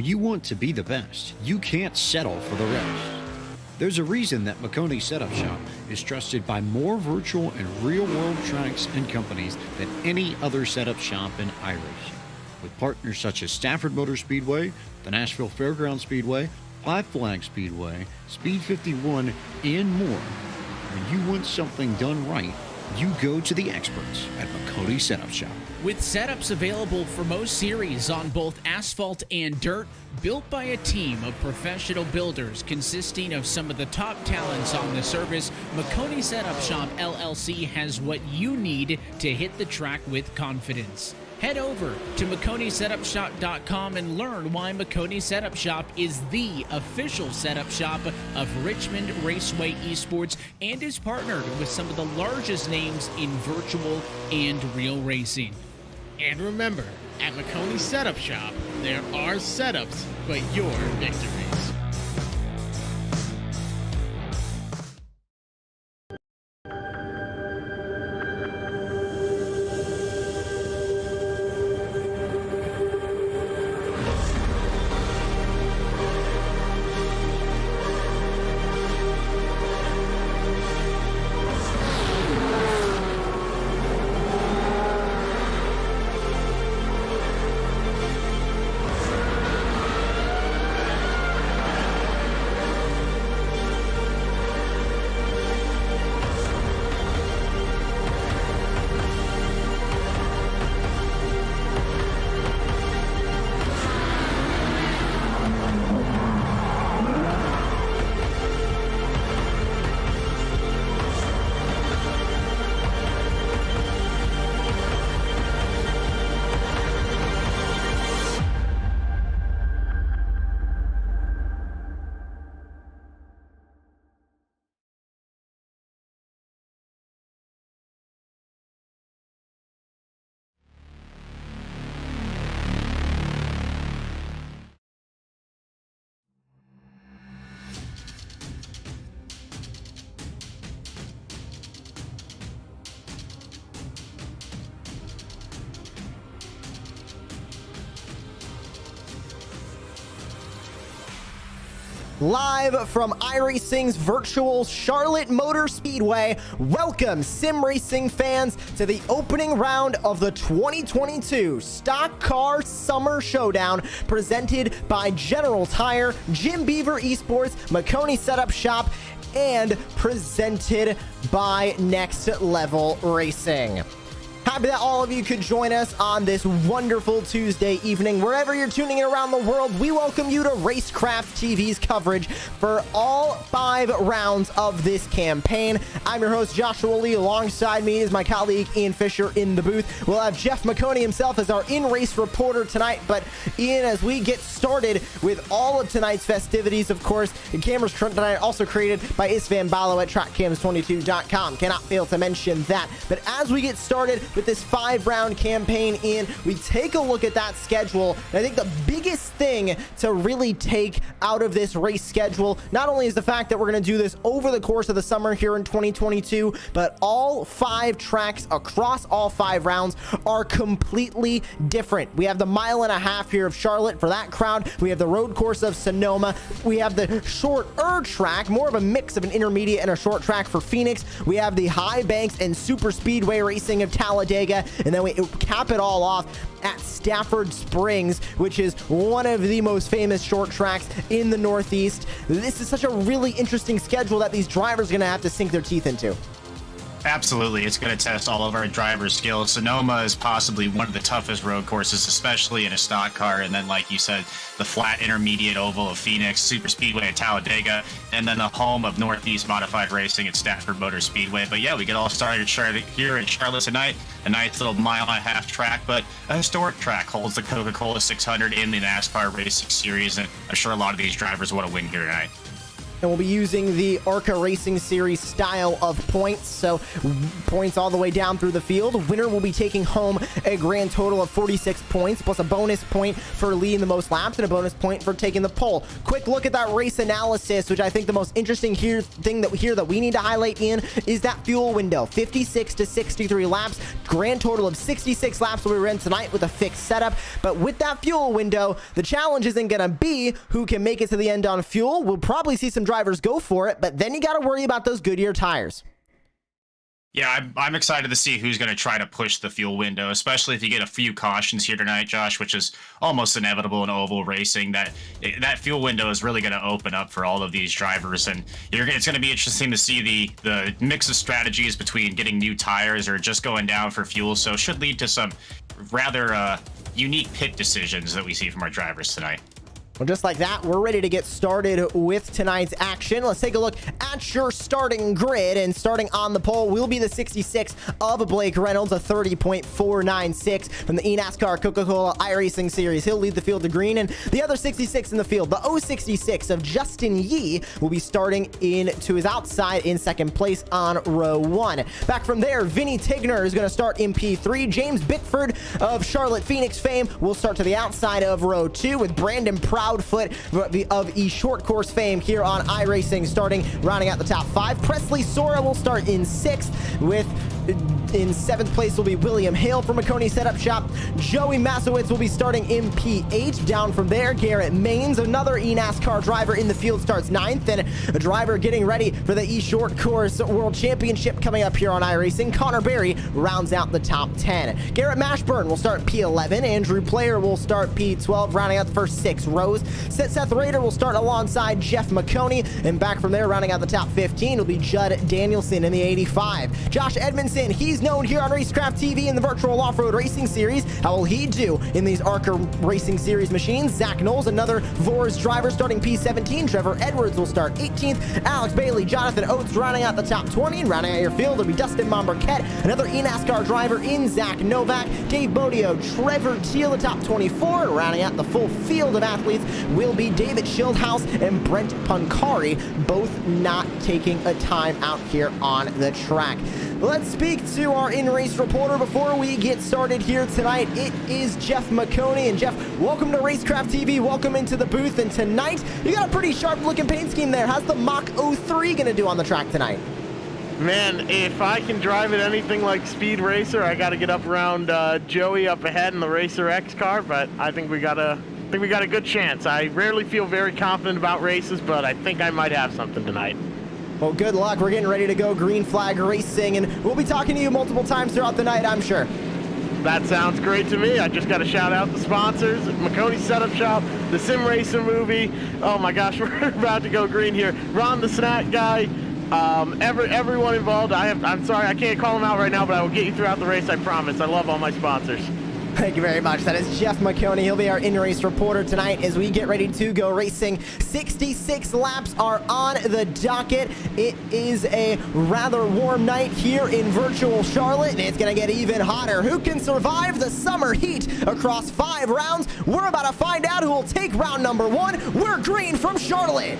When you want to be the best, you can't settle for the rest. There's a reason that Maconi Setup Shop is trusted by more virtual and real-world tracks and companies than any other setup shop in iRacing. With partners such as Stafford Motor Speedway, the Nashville Fairgrounds Speedway, Five Flag Speedway, Speed 51, and more. When you want something done right, you go to the experts at Maconi Setup Shop. With setups available for most series on both asphalt and dirt, built by a team of professional builders consisting of some of the top talents on the service, Maconi Setup Shop LLC has what you need to hit the track with confidence. Head over to MaconiSetupShop.com and learn why Maconi Setup Shop is the official setup shop of Richmond Raceway eSports and is partnered with some of the largest names in virtual and real racing. And remember, at Maconi Setup Shop, there are setups, but your victories. Live from iRacing's virtual Charlotte Motor Speedway, welcome sim racing fans to the opening round of the 2022 Stock Car Summer Showdown, presented by General Tire, Jim Beaver eSports, Maconi Setup Shop, and presented by Next Level Racing. Happy that all of you could join us on this wonderful Tuesday evening. Wherever you're tuning in around the world, we welcome you to Racecraft TV's coverage for all 5 rounds of this campaign. I'm your host, Joshua Lee. Alongside me is my colleague, Ian Fisher, in the booth. We'll have Jeff Maconi himself as our in-race reporter tonight. But Ian, as we get started with all of tonight's festivities, of course, the cameras tonight also created by Isvan Balo at TrackCams22.com. Cannot fail to mention that. But as we get started with this 5-round campaign, in we take a look at that schedule, and I think the biggest thing to really take out of this race schedule not only is the fact that we're going to do this over the course of the summer here in 2022, but all 5 tracks across all 5 rounds are completely different. We have the 1.5 miles here of Charlotte for that crowd. We have the road course of Sonoma. We have the shorter track, more of a mix of an intermediate and a short track for Phoenix. We have the high banks and super speedway racing of Talladega, and then we cap it all off at Stafford Springs, which is one of the most famous short tracks in the Northeast. This is such a really interesting schedule that these drivers are going to have to sink their teeth into. Absolutely. It's going to test all of our drivers' skills. Sonoma is possibly one of the toughest road courses, especially in a stock car. And then, like you said, the flat intermediate oval of Phoenix, Super Speedway at Talladega, and then the home of Northeast Modified Racing at Stafford Motor Speedway. But yeah, we get all started here in Charlotte tonight. A nice little 1.5 mile track, but a historic track, holds the Coca-Cola 600 in the NASCAR Racing Series. And I'm sure a lot of these drivers want to win here tonight. and we'll be using the ARCA Racing Series style of points. So points all the way down through the field. Winner will be taking home a grand total of 46 points, plus a bonus point for leading the most laps and a bonus point for taking the pole. Quick look at that race analysis, which I think the most interesting thing that we need to highlight, Ian, is that fuel window. 56 to 63 laps, grand total of 66 laps will be run tonight with a fixed setup. But with that fuel window, the challenge isn't going to be who can make it to the end on fuel. We'll probably see some drivers go for it, but then you got to worry about those Goodyear tires. Yeah, I'm excited to see who's going to try to push the fuel window, especially if you get a few cautions here tonight, Josh, which is almost inevitable in oval racing. That fuel window is really going to open up for all of these drivers, and it's going to be interesting to see the mix of strategies between getting new tires or just going down for fuel. So it should lead to some rather unique pit decisions that we see from our drivers tonight. Well, just like that, we're ready to get started with tonight's action. Let's take a look at your starting grid. And starting on the pole will be the 66 of Blake Reynolds, a 30.496 from the eNASCAR Coca-Cola iRacing Series. He'll lead the field to green. And the other 66 in the field, the 066 of Justin Yee, will be starting to his outside in second place on row 1. Back from there, Vinny Tigner is going to start in P3. James Bickford of Charlotte Phoenix fame will start to the outside of row 2, with Brandon Proudfoot of short course fame here on iRacing rounding out the top 5. Presley Sora will start in 6th, with in 7th place will be William Hale from Maconi Setup Shop. Joey Masowitz will be starting in P8. Down from there, Garrett Maines, another eNASCAR driver in the field, starts 9th, and a driver getting ready for the short course World Championship coming up here on iRacing. Connor Berry rounds out the top 10. Garrett Mashburn will start P11. Andrew Player will start P12, rounding out the first 6 rows. Seth Rader will start alongside Jeff Maconi, and back from there, rounding out the top 15 will be Judd Danielson in the 85. Josh Edmondson, he's known here on Racecraft TV in the virtual off-road racing series. How will he do in these ARCA Racing Series machines? Zach Knowles, another Vors driver, starting P17. Trevor Edwards will start 18th. Alex Bailey, Jonathan Oates rounding out the top 20, and rounding out your field will be Dustin Momberquette, another eNASCAR driver in Zach Novak. Dave Bodio, Trevor Teal, the top 24, and rounding out the full field of athletes will be David Schildhaus and Brent Pancari, both not taking a time out here on the track. Let's speak to our in-race reporter before we get started here tonight. It is Jeff Maconi. And Jeff, welcome to Racecraft TV. Welcome into the booth. And tonight, you got a pretty sharp-looking paint scheme there. How's the Mach 03 going to do on the track tonight? Man, if I can drive it anything like Speed Racer, I got to get up around Joey up ahead in the Racer X car, but I think we got a good chance. I rarely feel very confident about races, but I think I might have something tonight. Well, good luck. We're getting ready to go Green Flag Racing, and we'll be talking to you multiple times throughout the night, I'm sure. That sounds great to me. I just got to shout out the sponsors, Maconi Setup Shop, the Sim Racer movie. Oh my gosh, we're about to go green here. Ron the Snack Guy, everyone involved. I'm sorry, I can't call them out right now, but I will get you throughout the race, I promise. I love all my sponsors. Thank you very much. That is Jeff Maconi. He'll be our in-race reporter tonight as we get ready to go racing. 66 laps are on the docket. It is a rather warm night here in virtual Charlotte, and it's going to get even hotter. Who can survive the summer heat across 5 rounds? We're about to find out who will take round number 1. We're green from Charlotte.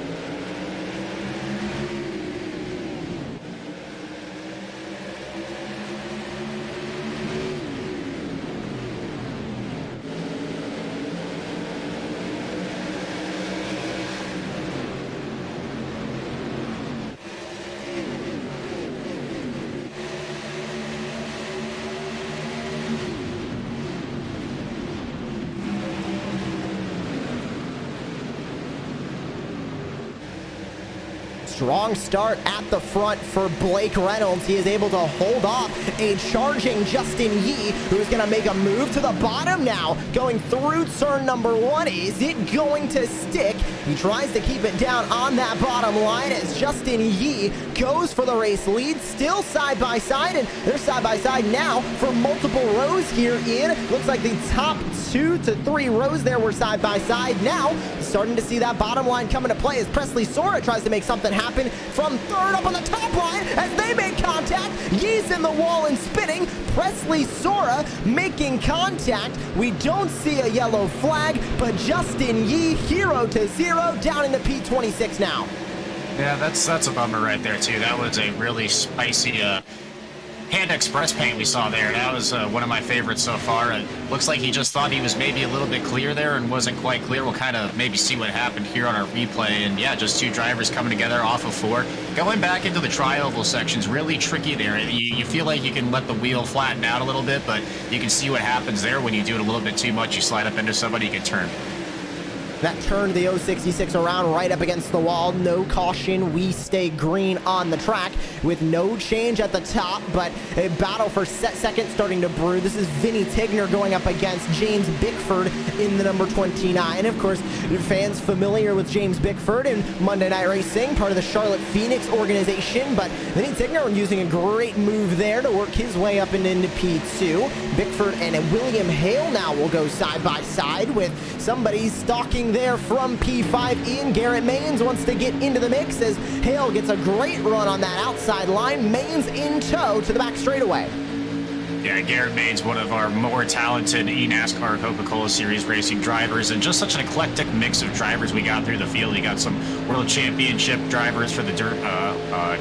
Strong start at the front for Blake Reynolds. He is able to hold off a charging Justin Yee, who is going to make a move to the bottom now, going through turn number 1. Is it going to stick? He tries to keep it down on that bottom line as Justin Yee goes for the race lead, still side by side, and they're side by side now for multiple rows here in. Looks like the top 2 to 3 rows there were side by side. Now, starting to see that bottom line come into play as Presley Sora tries to make something happen from third up on the top line as they make contact. Yee's in the wall and spinning. Presley Sora making contact. We don't see a yellow flag, but Justin Yee, 0 to 0, down into P26 now. Yeah, that's a bummer right there too. That was a really spicy hand express paint we saw there. That was one of my favorites so far. It looks like he just thought he was maybe a little bit clear there and wasn't quite clear. We'll kind of maybe see what happened here on our replay. And yeah, just two drivers coming together off of 4. Going back into the tri-oval section's really tricky there. You feel like you can let the wheel flatten out a little bit, but you can see what happens there when you do it a little bit too much. You slide up into somebody, you can turn. That turned the 066 around right up against the wall. No caution. We stay green on the track with no change at the top, but a battle for second starting to brew. This is Vinny Tigner going up against James Bickford in the number 29. And of course, fans familiar with James Bickford in Monday Night Racing, part of the Charlotte Phoenix organization, but Vinny Tigner using a great move there to work his way up and into P2. Bickford and William Hale now will go side by side with somebody stalking there from P5. Ian Garrett Maines wants to get into the mix as Hale gets a great run on that outside line. Maines in tow to the back straightaway. Yeah, Garrett Maines, one of our more talented eNASCAR Coca-Cola Series racing drivers, and just such an eclectic mix of drivers we got through the field. You got some World Championship drivers for the Dirt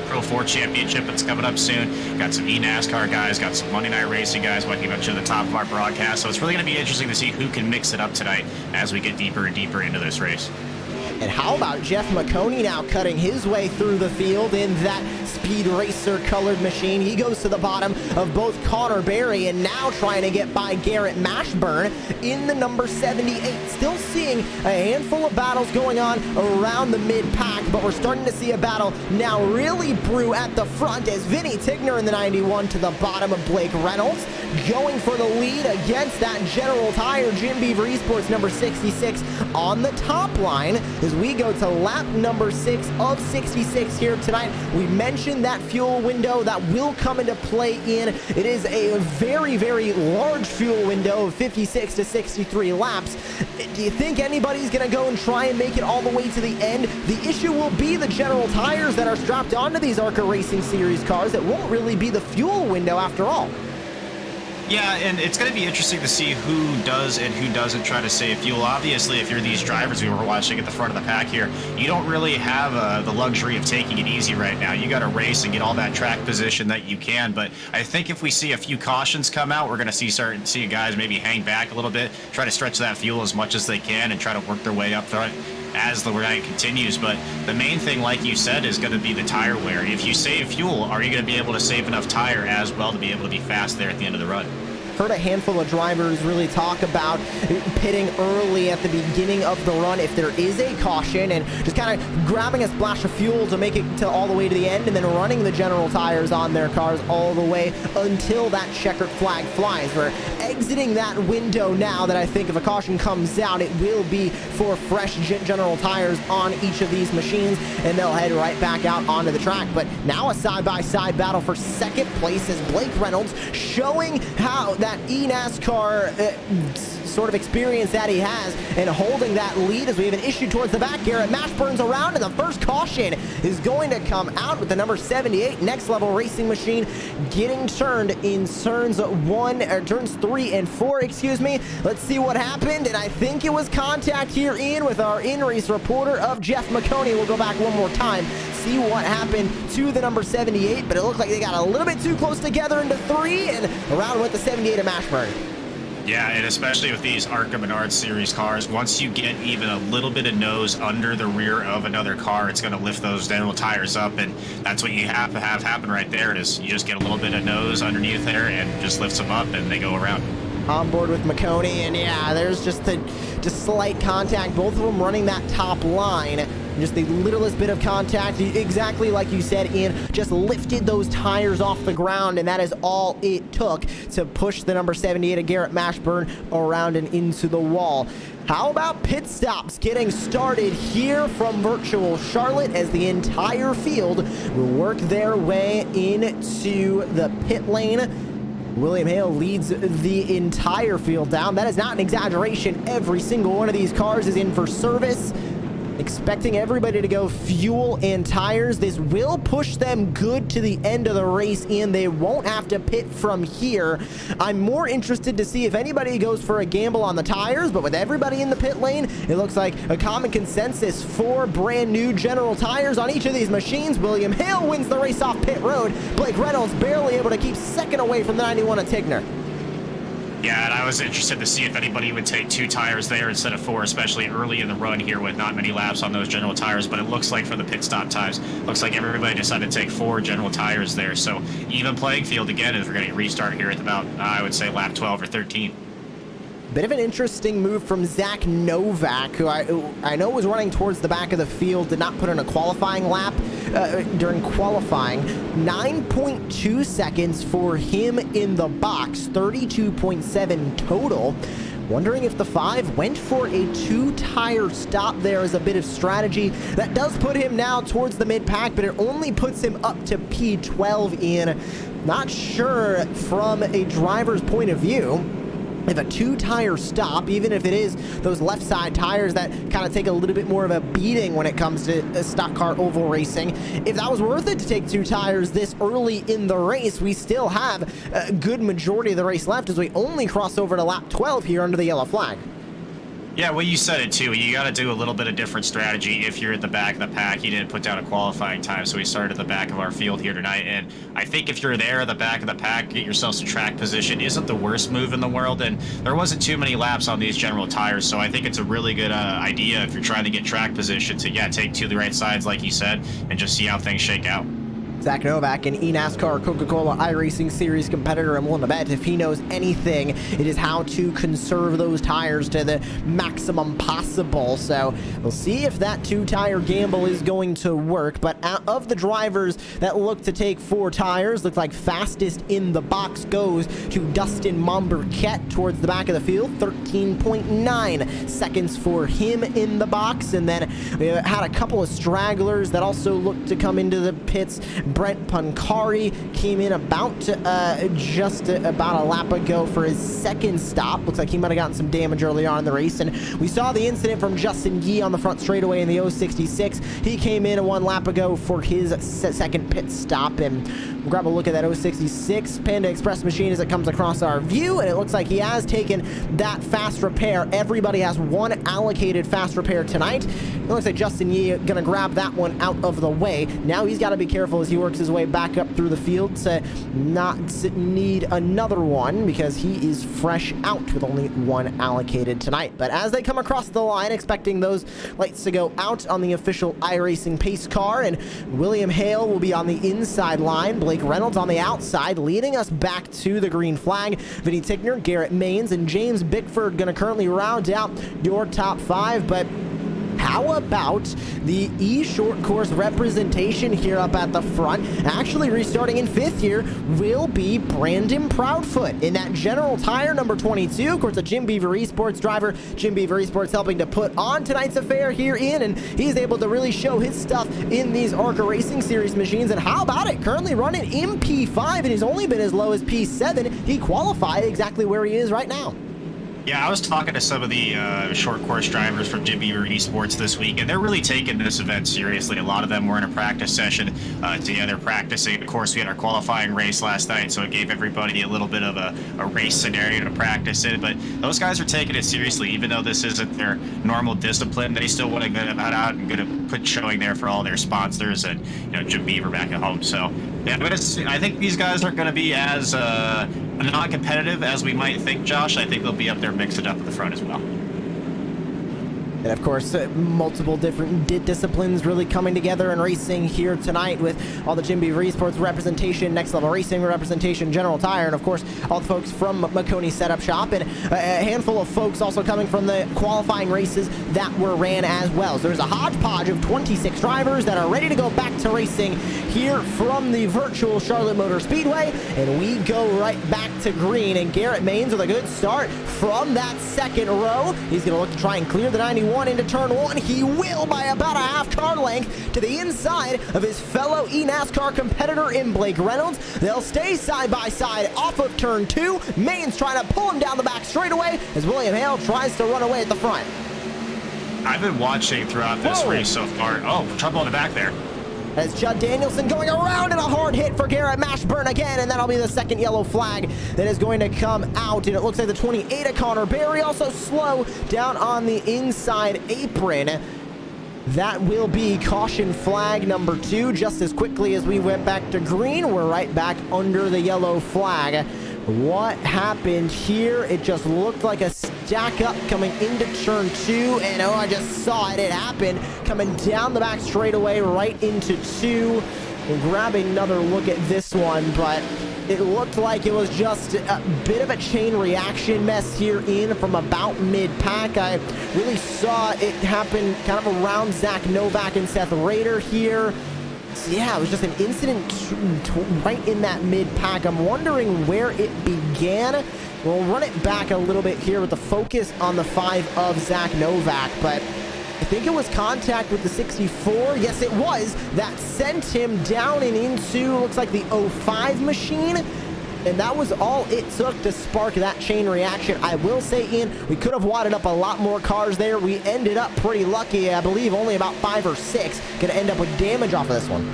Pro 4 Championship that's coming up soon. Got some eNASCAR guys, got some Monday Night Racing guys, like you mentioned at the top of our broadcast. So it's really going to be interesting to see who can mix it up tonight as we get deeper and deeper into this race. And how about Jeff Maconi now cutting his way through the field in that Speed Racer colored machine? He goes to the bottom of both Connor Berry and now trying to get by Garrett Mashburn in the number 78. Still seeing a handful of battles going on around the mid-pack, but we're starting to see a battle now really brew at the front as Vinny Tigner in the 91 to the bottom of Blake Reynolds, going for the lead against that General Tire Jim Beaver eSports number 66 on the top line as we go to lap number 6 of 66 here tonight. We mentioned that fuel window that will come into play in. It is a very, very large fuel window of 56 to 63 laps. Do you think anybody's going to go and try and make it all the way to the end? The issue will be the General Tires that are strapped onto these ARCA Racing Series cars. It won't really be the fuel window after all. Yeah, and it's going to be interesting to see who does and who doesn't try to save fuel. Obviously, if you're these drivers we were watching at the front of the pack here, you don't really have the luxury of taking it easy right now. You got to race and get all that track position that you can. But I think if we see a few cautions come out, we're going to see guys maybe hang back a little bit, try to stretch that fuel as much as they can and try to work their way up front as the night continues. But the main thing, like you said, is going to be the tire wear. If you save fuel, are you going to be able to save enough tire as well to be able to be fast there at the end of the run? Heard a handful of drivers really talk about pitting early at the beginning of the run if there is a caution and just kind of grabbing a splash of fuel to make it to all the way to the end and then running the General Tires on their cars all the way until that checkered flag flies. We're exiting that window now that I think if a caution comes out, it will be for fresh General Tires on each of these machines and they'll head right back out onto the track. But now a side-by-side battle for second place as Blake Reynolds showing how that eNASCAR sort of experience that he has and holding that lead as we have an issue towards the back. Garrett Mashburn's around and the first caution is going to come out with the number 78 Next Level Racing machine getting turned in turns 3 and 4, excuse me. Let's see what happened, and I think it was contact here in with our in-race reporter of Jeff Maconi. We'll go back one more time, see what happened to the number 78, but it looked like they got a little bit too close together into 3 and around with the 78 of Mashburn. Yeah, and especially with these ARCA Menard Series cars, once you get even a little bit of nose under the rear of another car, it's going to lift those General Tires up, and that's what you have to have happen right there. Is you just get a little bit of nose underneath there and just lifts them up, and they go around. On board with Maconi, and yeah, there's just slight contact. Both of them running that top line. Just the littlest bit of contact, exactly like you said, Ian, just lifted those tires off the ground, and that is all it took to push the number 78 of Garrett Mashburn around and into the wall. How about pit stops getting started here from virtual Charlotte as the entire field will work their way into the pit lane. William Hale leads the entire field down. That is not an exaggeration. Every single one of these cars is in for service. expecting everybody to go fuel and tires. This will push them good to the end of the race, and they won't have to pit from here. I'm more interested to see if anybody goes for a gamble on the tires, but with everybody in the pit lane, it looks like a common consensus for brand new General tires on each of these machines. William Hale wins the race off pit road. Blake Reynolds barely able to keep second away from the 91 of Tigner. Yeah, and I was interested to see if anybody would take 2 tires there instead of 4, especially early in the run here with not many laps on those General tires. But it looks like for the pit stop times, looks like everybody decided to take 4 General tires there. So even playing field again as we're going to restart here at about, I would say, lap 12 or 13. Bit of an interesting move from Zach Novak, who I know was running towards the back of the field, did not put in a qualifying lap during qualifying. 9.2 seconds for him in the box, 32.7 total. Wondering if the 5 went for a 2-tire stop there as a bit of strategy. That does put him now towards the mid-pack, but it only puts him up to P12 in. Not sure from a driver's point of view if a 2-tire stop, even if it is those left side tires that kind of take a little bit more of a beating when it comes to stock car oval racing, if that was worth it to take 2 tires this early in the race. We still have a good majority of the race left as we only cross over to lap 12 here under the yellow flag. Yeah, well, you said it too. You got to do a little bit of different strategy if you're at the back of the pack. He didn't put down a qualifying time, so we started at the back of our field here tonight. And I think if you're there at the back of the pack, get yourself some track position isn't the worst move in the world. And there wasn't too many laps on these General tires, so I think it's a really good idea if you're trying to get track position to, take to the right sides, like you said, and just see how things shake out. Zach Novak, an eNASCAR Coca-Cola iRacing Series competitor, and willing to bet if he knows anything, it is how to conserve those tires to the maximum possible. So we'll see if that 2-tire gamble is going to work. But out of the drivers that look to take 4 tires, looks like fastest in the box goes to Dustin Momberquette towards the back of the field. 13.9 seconds for him in the box. And then we had a couple of stragglers that also looked to come into the pits. Brent Pancari came in about just about a lap ago for his 2nd stop. Looks like he might have gotten some damage early on in the race. And we saw the incident from Justin Yee on the front straightaway in the 066. He came in 1 lap ago for his 2nd pit stop. And we'll grab a look at that 066 Panda Express machine as it comes across our view. And it looks like he has taken that fast repair. Everybody has 1 allocated fast repair tonight. It looks like Justin Yee going to grab that one out of the way. Now he's got to be careful as he works his way back up through the field to not need another one because he is fresh out with only 1 allocated tonight. But as they come across the line, expecting those lights to go out on the official iRacing pace car, and William Hale will be on the inside line, Blake Reynolds on the outside, leading us back to the green flag. Vinny Tigner, Garrett Maines, and James Bickford going to currently round out your top 5, but how about the E-Short Course representation here up at the front? Actually restarting in 5th here will be Brandon Proudfoot in that General tire number 22. Of course, a Jim Beaver eSports driver. Jim Beaver eSports helping to put on tonight's affair here and he's able to really show his stuff in these ARCA Racing Series machines. And how about it? Currently running in P5 and he's only been as low as P7. He qualified exactly where he is right now. Yeah, I was talking to some of the short course drivers from Jim Beaver eSports this week, and they're really taking this event seriously. A lot of them were in a practice session together practicing. Of course, we had our qualifying race last night, so it gave everybody a little bit of a race scenario to practice in. But those guys are taking it seriously, even though this isn't their normal discipline. They still want to get out and get a put showing there for all their sponsors and Jim Beaver back at home. So yeah, I think these guys aren't going to be as non-competitive as we might think, Josh. I think they'll be up there mixing it up at the front as well. And of course, multiple different disciplines really coming together and racing here tonight with all the Jim Beaver eSports representation, Next Level Racing representation, General Tire, and of course, all the folks from Maconi Setup Shop, and a handful of folks also coming from the qualifying races that were ran as well. So there's a hodgepodge of 26 drivers that are ready to go back to racing here from the virtual Charlotte Motor Speedway, and we go right back to green. And Garrett Maines with a good start from that 2nd row. He's going to look to try and clear the 91 into turn 1. He will by about a half car length to the inside of his fellow eNASCAR competitor in Blake Reynolds. They'll stay side by side off of turn 2. Maines trying to pull him down the back straightaway as William Hale tries to run away at the front. I've been watching throughout this race so far. Oh, trouble in the back there. As Judd Danielson going around, and a hard hit for Garrett Mashburn again, and that'll be the second yellow flag that is going to come out. And it looks like the 28 of Connor Berry also slow down on the inside apron. That will be caution flag number 2. Just as quickly as we went back to green, we're right back under the yellow flag. What happened here? It just looked like a stack up coming into turn 2, and oh, I just saw it. It happened coming down the back straightaway right into 2. We're grabbing another look at this one, but it looked like it was just a bit of a chain reaction mess here in from about mid-pack. I really saw it happen kind of around Zach Novak and Seth Rader here. So yeah, it was just an incident right in that mid-pack. I'm wondering where it began. We'll run it back a little bit here with the focus on the 5 of Zach Novak, but I think it was contact with the 64. Yes, it was. That sent him down and into, looks like the 05 machine. And that was all it took to spark that chain reaction. I will say, Ian, we could have wadded up a lot more cars there. We ended up pretty lucky. I believe only about 5 or 6 could end up with damage off of this one.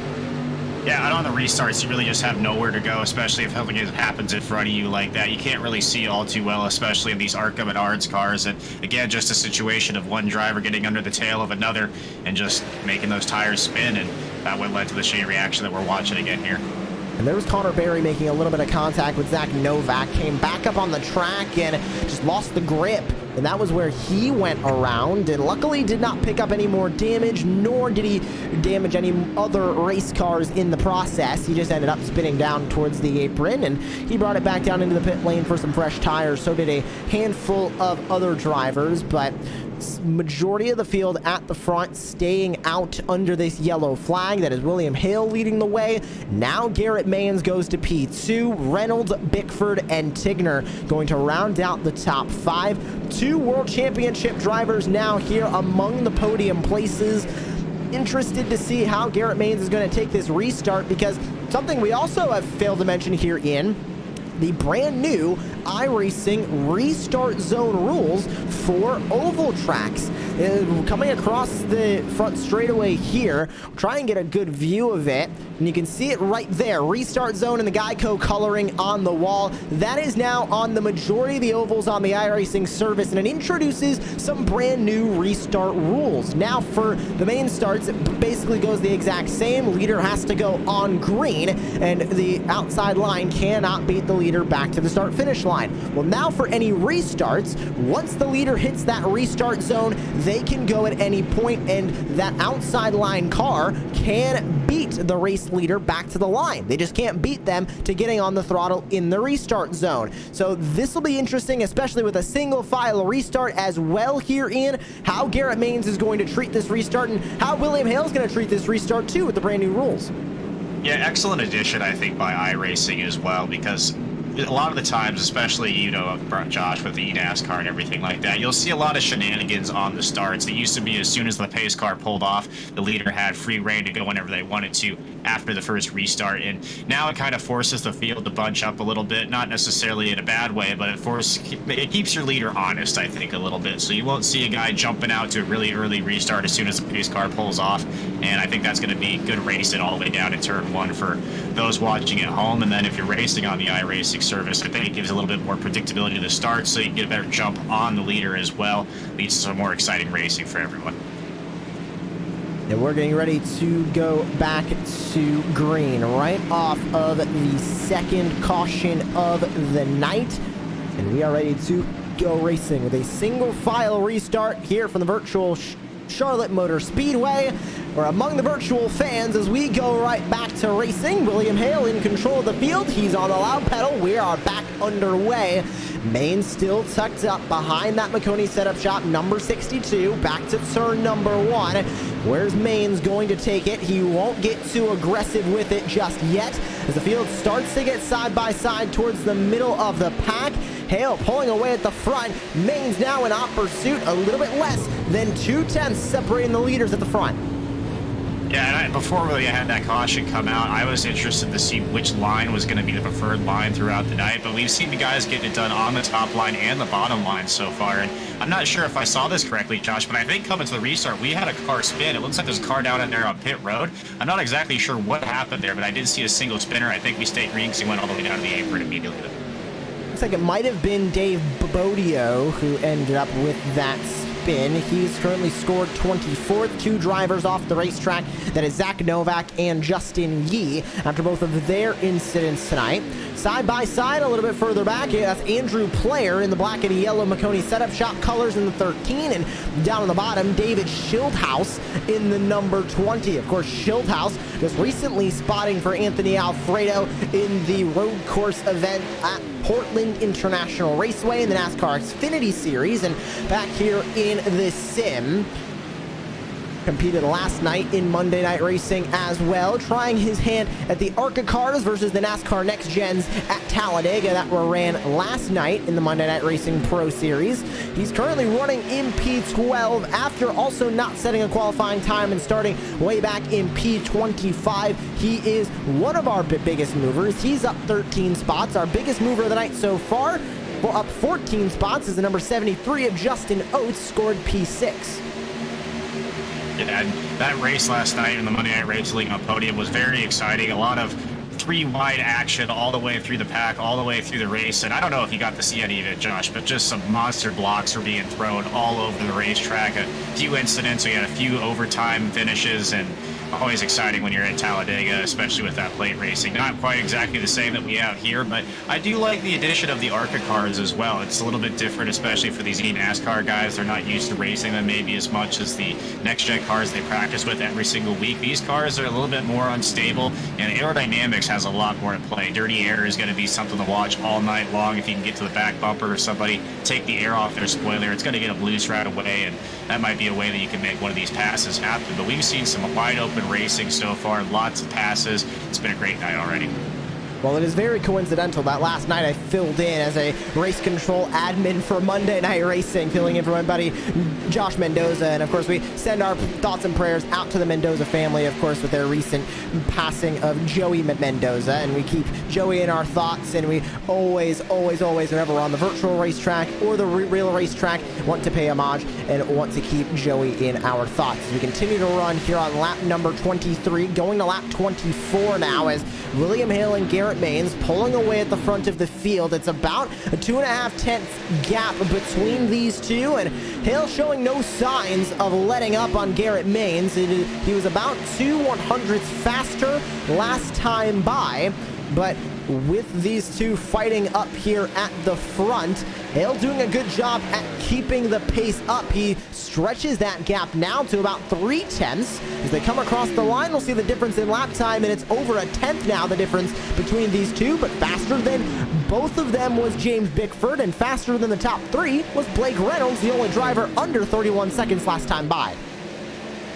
Yeah, and on the restarts, you really just have nowhere to go, especially if something happens in front of you like that. You can't really see all too well, especially in these Arkham and Ards cars. And again, just a situation of one driver getting under the tail of another and just making those tires spin. And that what led to the chain reaction that we're watching again here. And there was Connor Berry making a little bit of contact with Zach Novak, came back up on the track and just lost the grip. And that was where he went around, and luckily did not pick up any more damage, nor did he damage any other race cars in the process. He just ended up spinning down towards the apron, and he brought it back down into the pit lane for some fresh tires. So did a handful of other drivers, but majority of the field at the front staying out under this yellow flag. That is William Hale leading the way. Now Garrett Maynes goes to P2. Reynolds, Bickford, and Tigner going to round out the top 5. 2 World Championship drivers now here among the podium places. Interested to see how Garrett Maynes is going to take this restart, because something we also have failed to mention here in the brand new iRacing restart zone rules for oval tracks. Coming across the front straightaway here, try and get a good view of it, and you can see it right there. Restart zone and the Geico coloring on the wall. That is now on the majority of the ovals on the iRacing service, and it introduces some brand new restart rules. Now for the main starts, it basically goes the exact same. Leader has to go on green, and the outside line cannot beat the leader back to the start finish line. Well, now for any restarts, once the leader hits that restart zone, they can go at any point, and that outside line car can beat the race leader back to the line. They just can't beat them to getting on the throttle in the restart zone. So this will be interesting, especially with a single file restart as well here in how Garrett Maynes is going to treat this restart, and how William Hale is going to treat this restart too with the brand new rules. Yeah, excellent addition, I think, by iRacing as well, because a lot of the times, especially, you know, Josh, with the NASCAR and everything like that, you'll see a lot of shenanigans on the starts. It used to be as soon as the pace car pulled off, the leader had free reign to go whenever they wanted to after the first restart. And now it kind of forces the field to bunch up a little bit, not necessarily in a bad way, but it keeps your leader honest, I think, a little bit. So you won't see a guy jumping out to a really early restart as soon as the pace car pulls off. And I think that's going to be good racing all the way down to turn 1 for those watching at home. And then if you're racing on the iRacing service, I think it gives a little bit more predictability to the start, so you can get a better jump on the leader as well. Leads to some more exciting racing for everyone. And we're getting ready to go back to green right off of the second caution of the night. And we are ready to go racing with a single file restart here from the virtual Charlotte Motor Speedway. We're among the virtual fans as we go right back to racing. William Hale in control of the field. He's on the loud pedal. We are back underway. Maynes still tucked up behind that Maconi setup shop, number 62. Back to turn number 1. Where's Maynes going to take it? He won't get too aggressive with it just yet as the field starts to get side by side towards the middle of the pack. Hale pulling away at the front. Maynes now in hot pursuit, a little bit less than 2/10 separating the leaders at the front. Yeah, and before really I had that caution come out, I was interested to see which line was going to be the preferred line throughout the night, but we've seen the guys getting it done on the top line and the bottom line so far, and I'm not sure if I saw this correctly, Josh, but I think coming to the restart, we had a car spin. It looks like there's a car down in there on pit road. I'm not exactly sure what happened there, but I did see a single spinner. I think we stayed green because he went all the way down to the apron immediately. Looks like it might have been Dave Bodio who ended up with that spin. He's currently scored 24th. Two drivers off the racetrack. That is Zach Novak and Justin Yee after both of their incidents tonight. Side by side, a little bit further back, that's Andrew Player in the black and yellow Maconi setup shop colors in the 13, and down on the bottom, David Schildhaus in the number 20. Of course, Schildhaus just recently spotting for Anthony Alfredo in the road course event at Portland International Raceway in the NASCAR Xfinity Series, and back here in the sim. Competed last night in Monday Night Racing as well, trying his hand at the ARCA cars versus the NASCAR Next Gens at Talladega that were ran last night in the Monday Night Racing Pro Series. He's currently running in P12 after also not setting a qualifying time and starting way back in P25. He is one of our biggest movers. He's up 13 spots, our biggest mover of the night so far. Well, up 14 spots is the number 73 of Justin Oates, scored P6. Yeah, that race last night in the Monday Night Racing on podium was very exciting. A lot of three-wide action all the way through the pack, all the way through the race. And I don't know if you got to see any of it, Josh, but just some monster blocks were being thrown all over the racetrack. A few incidents, we had a few overtime finishes, and always exciting when you're at Talladega, especially with that plate racing. Not quite exactly the same that we have here, but I do like the addition of the ARCA cars as well. It's a little bit different, especially for these eNASCAR guys. They're not used to racing them maybe as much as the next-gen cars they practice with every single week. These cars are a little bit more unstable, and aerodynamics has a lot more to play. Dirty air is going to be something to watch all night long. If you can get to the back bumper or somebody, take the air off their spoiler, it's going to get them loose right away, and that might be a way that you can make one of these passes happen. But we've seen some wide open racing so far, lots of passes. It's been a great night already. Well, it is very coincidental that last night I filled in as a race control admin for Monday Night Racing, filling in for my buddy Josh Mendoza. And of course, we send our thoughts and prayers out to the Mendoza family, of course, with their recent passing of Joey Mendoza. And we keep Joey in our thoughts, and we always, whenever we're on the virtual racetrack or the real racetrack, want to pay homage and want to keep Joey in our thoughts. As we continue to run here on lap number 23, going to lap 24 now, as William Hale and Garrett Maines pulling away at the front of the field. It's about a 2.5 tenths gap between these two, and Hale showing no signs of letting up on Garrett Maines. He was about 2/100ths faster last time by, but with these two fighting up here at the front, Hale doing a good job at keeping the pace up. He stretches that gap now to about 3 tenths. As they come across the line, we'll see the difference in lap time, and it's over a tenth now, the difference between these two. But faster than both of them was James Bickford, and faster than the top three was Blake Reynolds, the only driver under 31 seconds last time by.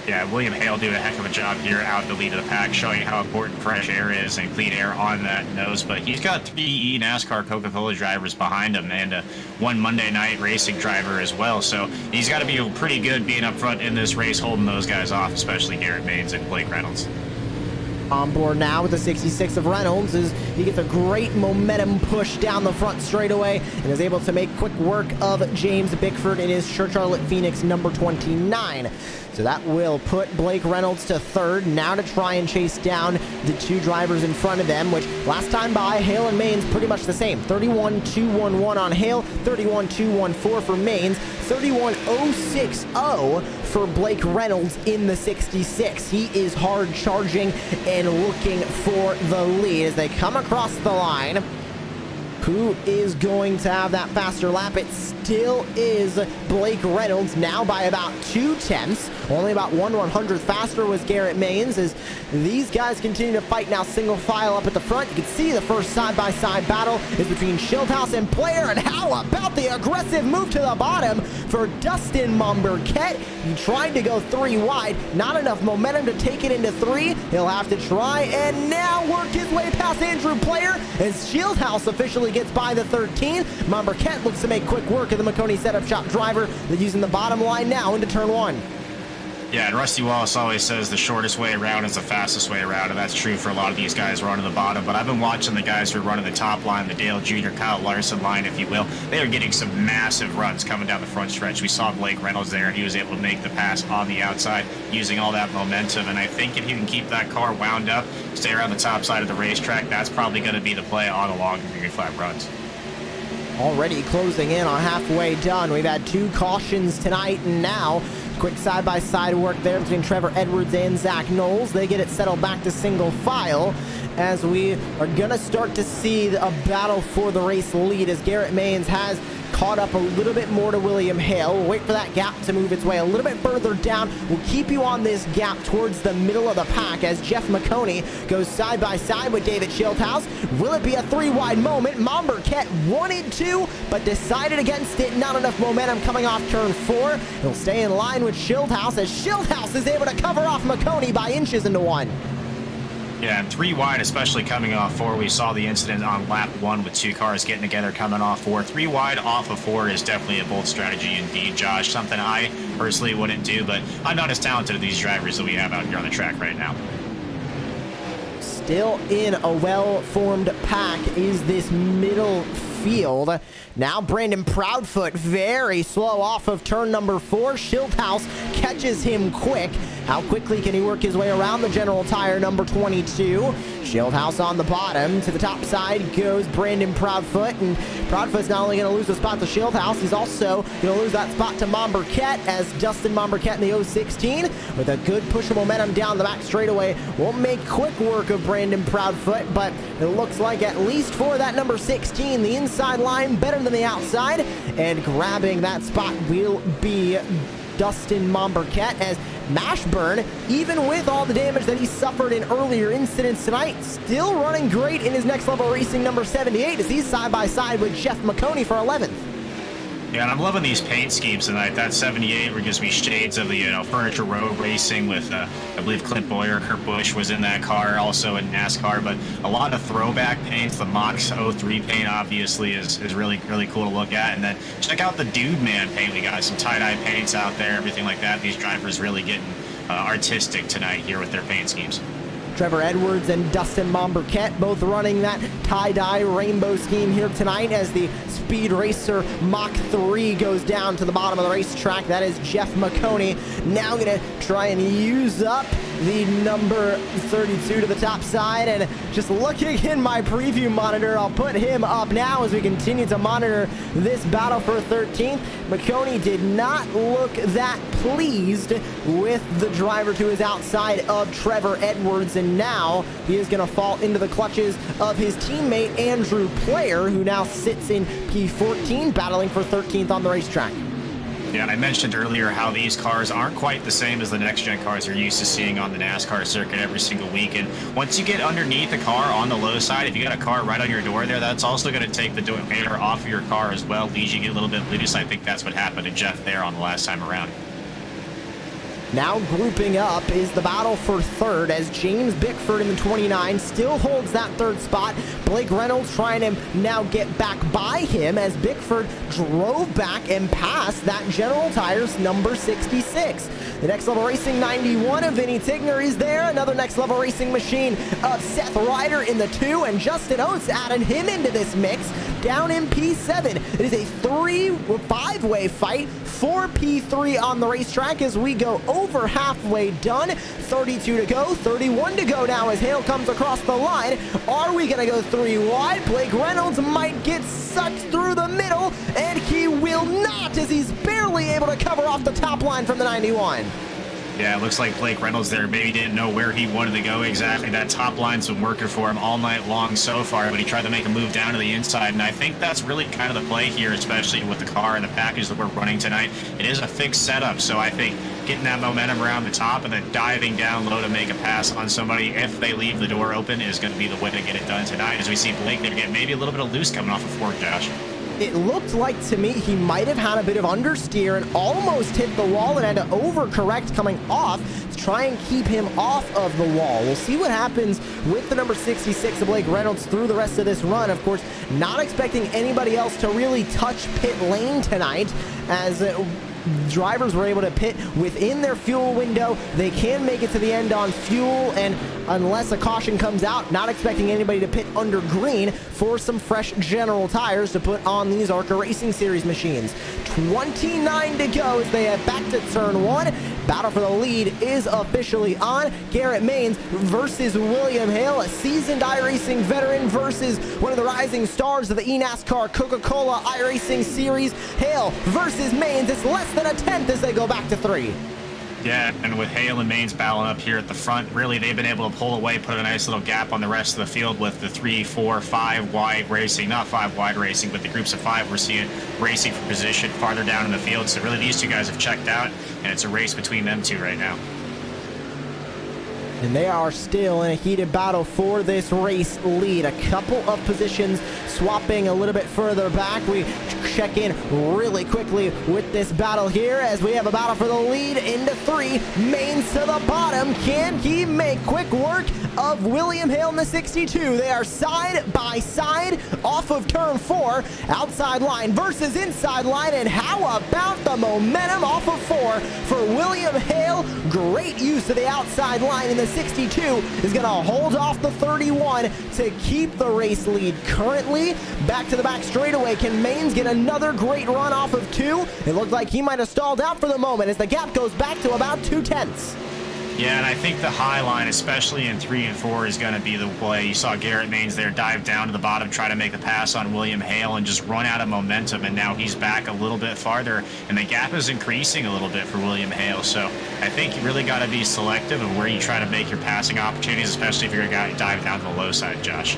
Yeah, William Hale doing a heck of a job here out the lead of the pack, showing how important fresh air is and clean air on that nose. But he's got 3 NASCAR Coca-Cola drivers behind him, and 1 Monday Night Racing driver as well. So he's got to be pretty good being up front in this race, holding those guys off, especially Garrett Maines and Blake Reynolds. On board now with the 66 of Reynolds, as he gets a great momentum push down the front straightaway and is able to make quick work of James Bickford in his Charlotte Phoenix number 29. So that will put Blake Reynolds to third, now to try and chase down the two drivers in front of them, which last time by, Hale and Maines pretty much the same. 31.211 on Hale, 31.214 for Maines, 31.060 for Blake Reynolds in the 66. He is hard charging and looking for the lead as they come across the line. Who is going to have that faster lap? It still is Blake Reynolds, now by about 2 tenths. Only about 1/100th faster was Garrett Maines, as these guys continue to fight now single file up at the front. You can see the first side-by-side battle is between Schildhaus and Player, and how about the aggressive move to the bottom for Dustin Momberket? He tried to go 3 wide, not enough momentum to take it into 3. He'll have to try and now work his way past Andrew Player as Schildhaus officially gets by the 13. Momberket looks to make quick work of the Maconi setup shop driver. They're using the bottom line now into turn 1. Yeah, and Rusty Wallace always says the shortest way around is the fastest way around, and that's true for a lot of these guys running the bottom. But I've been watching the guys who are running the top line, the Dale Jr., Kyle Larson line, if you will. They are getting some massive runs coming down the front stretch. We saw Blake Reynolds there, and he was able to make the pass on the outside using all that momentum. And I think if you can keep that car wound up, stay around the top side of the racetrack, that's probably going to be the play on the long green flat runs. Already closing in on halfway done. We've had 2 cautions tonight, and now quick side-by-side work there between Trevor Edwards and Zach Knowles. They get it settled back to single file as we are going to start to see a battle for the race lead as Garrett Maynes has caught up a little bit more to William Hale. We'll wait for that gap to move its way a little bit further down. We'll keep you on this gap towards the middle of the pack as Jeff Maconi goes side by side with David Schildhaus. Will it be a 3-wide moment? Momberket wanted to, but decided against it. Not enough momentum coming off turn 4. He'll stay in line with Schildhaus as Schildhaus is able to cover off Maconi by inches into 1. Yeah, and 3 wide, especially coming off 4. We saw the incident on lap 1 with 2 cars getting together coming off 4. 3 wide off of 4 is definitely a bold strategy indeed, Josh. Something I personally wouldn't do, but I'm not as talented as these drivers that we have out here on the track right now. Still in a well-formed pack is this middle field. Now Brandon Proudfoot very slow off of turn number 4. Schildhaus catches him quick. How quickly can he work his way around the General Tire number 22? Schildhaus on the bottom. To the top side goes Brandon Proudfoot, and Proudfoot's not only going to lose the spot to Schildhaus, he's also going to lose that spot to Momberket as Dustin Momberket in the 016 with a good push of momentum down the back straightaway won't make quick work of Brandon Proudfoot, but it looks like at least for that number 16, the inside line better than the outside, and grabbing that spot will be Dustin Momberket as Mashburn, even with all the damage that he suffered in earlier incidents tonight, still running great in his Next Level Racing number 78 as he's side by side with Jeff Maconi for 11th. Yeah, and I'm loving these paint schemes tonight. That 78 gives me shades of the Furniture Road racing with, I believe Clint Boyer, Kurt Busch was in that car, also in NASCAR, but a lot of throwback paints. The Mox 03 paint obviously is really, really cool to look at. And then check out the Dude Man paint. We got some tie-dye paints out there, everything like that. These drivers really getting artistic tonight here with their paint schemes. Trevor Edwards and Dustin Momberket both running that tie-dye rainbow scheme here tonight as the Speed Racer Mach 3 goes down to the bottom of the racetrack. That is Jeff Maconi. Now going to try and use up the number 32 to the top side, and just looking in my preview monitor, I'll put him up now as we continue to monitor this battle for 13th. Maconi did not look that pleased with the driver to his outside of Trevor Edwards, and now he is going to fall into the clutches of his teammate Andrew Player, who now sits in P14 battling for 13th on the racetrack. Yeah, and I mentioned earlier how these cars aren't quite the same as the next-gen cars you're used to seeing on the NASCAR circuit every single week. And once you get underneath the car on the low side, if you got a car right on your door there, that's also going to take the door off of your car as well, leaves you get a little bit loose. I think that's what happened to Jeff there on the last time around. Now grouping up is the battle for third as James Bickford in the 29 still holds that third spot. Blake Reynolds trying to now get back by him as Bickford drove back and passed that General Tires number 66. The Next Level Racing 91 of Vinny Tigner is there. Another Next Level Racing machine of Seth Ryder in the 2, and Justin Oates added him into this mix down in P7. It is a 5-way fight for P3 on the racetrack as we go over halfway done. 32 to go, 31 to go now as Hale comes across the line. Are we going to go 3 wide? Blake Reynolds might get sucked through the middle, and he will not as he's barely able to cover off the top line from the 91. Yeah, it looks like Blake Reynolds there maybe didn't know where he wanted to go exactly. That top line's been working for him all night long so far, but he tried to make a move down to the inside, and I think that's really kind of the play here, especially with the car and the package that we're running tonight. It is a fixed setup, so I think getting that momentum around the top and then diving down low to make a pass on somebody if they leave the door open is going to be the way to get it done tonight, as we see Blake there get maybe a little bit of loose coming off of Ford, Josh. It looked like to me he might have had a bit of understeer and almost hit the wall and had to overcorrect coming off to try and keep him off of the wall. We'll see what happens with the number 66 of Blake Reynolds through the rest of this run. Of course, not expecting anybody else to really touch pit lane tonight as drivers were able to pit within their fuel window. They can make it to the end on fuel, and unless a caution comes out, not expecting anybody to pit under green for some fresh general tires to put on these ARCA Racing Series machines. 29 to go as they head back to turn 1. Battle for the lead is officially on. Garrett Maines versus William Hale, a seasoned iRacing veteran versus one of the rising stars of the eNASCAR Coca-Cola iRacing Series. Hale versus Maines. It's less than a tenth as they go back to 3. Yeah, and with Hale and Maines battling up here at the front, really they've been able to pull away, put a nice little gap on the rest of the field with the 3, 4, 5 wide racing, not 5 wide racing, but the groups of 5 we're seeing racing for position farther down in the field. So really these two guys have checked out, and it's a race between them two right now. And they are still in a heated battle for this race lead. A couple of positions swapping a little bit further back. We check in really quickly with this battle here as we have a battle for the lead into 3. Maines to the bottom. Can he make quick work of William Hale in the 62? They are side by side off of turn 4. Outside line versus inside line. And how about the momentum off of 4 for William Hale? Great use of the outside line in the 62 is going to hold off the 31 to keep the race lead currently. Back to the back straightaway. Can Maines get another great run off of 2? It looked like he might have stalled out for the moment as the gap goes back to about 2 tenths. Yeah, and I think the high line, especially in 3 and 4, is going to be the play. You saw Garrett Maines there dive down to the bottom, try to make a pass on William Hale and just run out of momentum, and now he's back a little bit farther, and the gap is increasing a little bit for William Hale. So I think you really got to be selective of where you try to make your passing opportunities, especially if you're a guy diving down to the low side, Josh.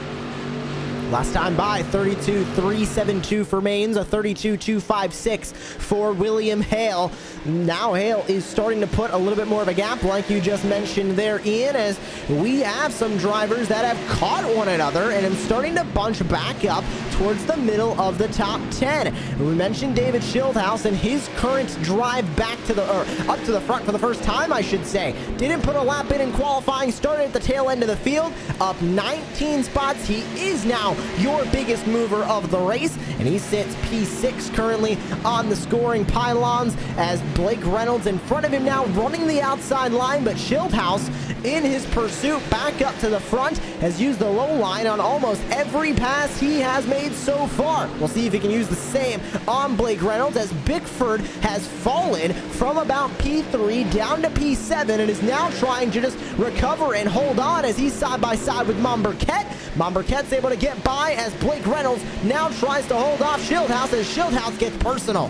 Last time by, 32.372 for Maines, a 32.256 for William Hale. Now Hale is starting to put a little bit more of a gap, like you just mentioned there, Ian, as we have some drivers that have caught one another and are starting to bunch back up towards the middle of the top 10. We mentioned David Schildhaus and his current drive back to the, or up to the front for the first time, I should say. Didn't put a lap in qualifying, started at the tail end of the field, up 19 spots. He is now your biggest mover of the race, and he sits P6 currently on the scoring pylons as Blake Reynolds in front of him now running the outside line, but Schildhaus in his pursuit back up to the front has used the low line on almost every pass he has made so far. We'll see if he can use the same on Blake Reynolds as Bickford has fallen from about P3 down to P7 and is now trying to just recover and hold on as he's side by side with Momberket. Momberket's able to get by as Blake Reynolds now tries to hold off Schildhaus as Schildhaus gets personal.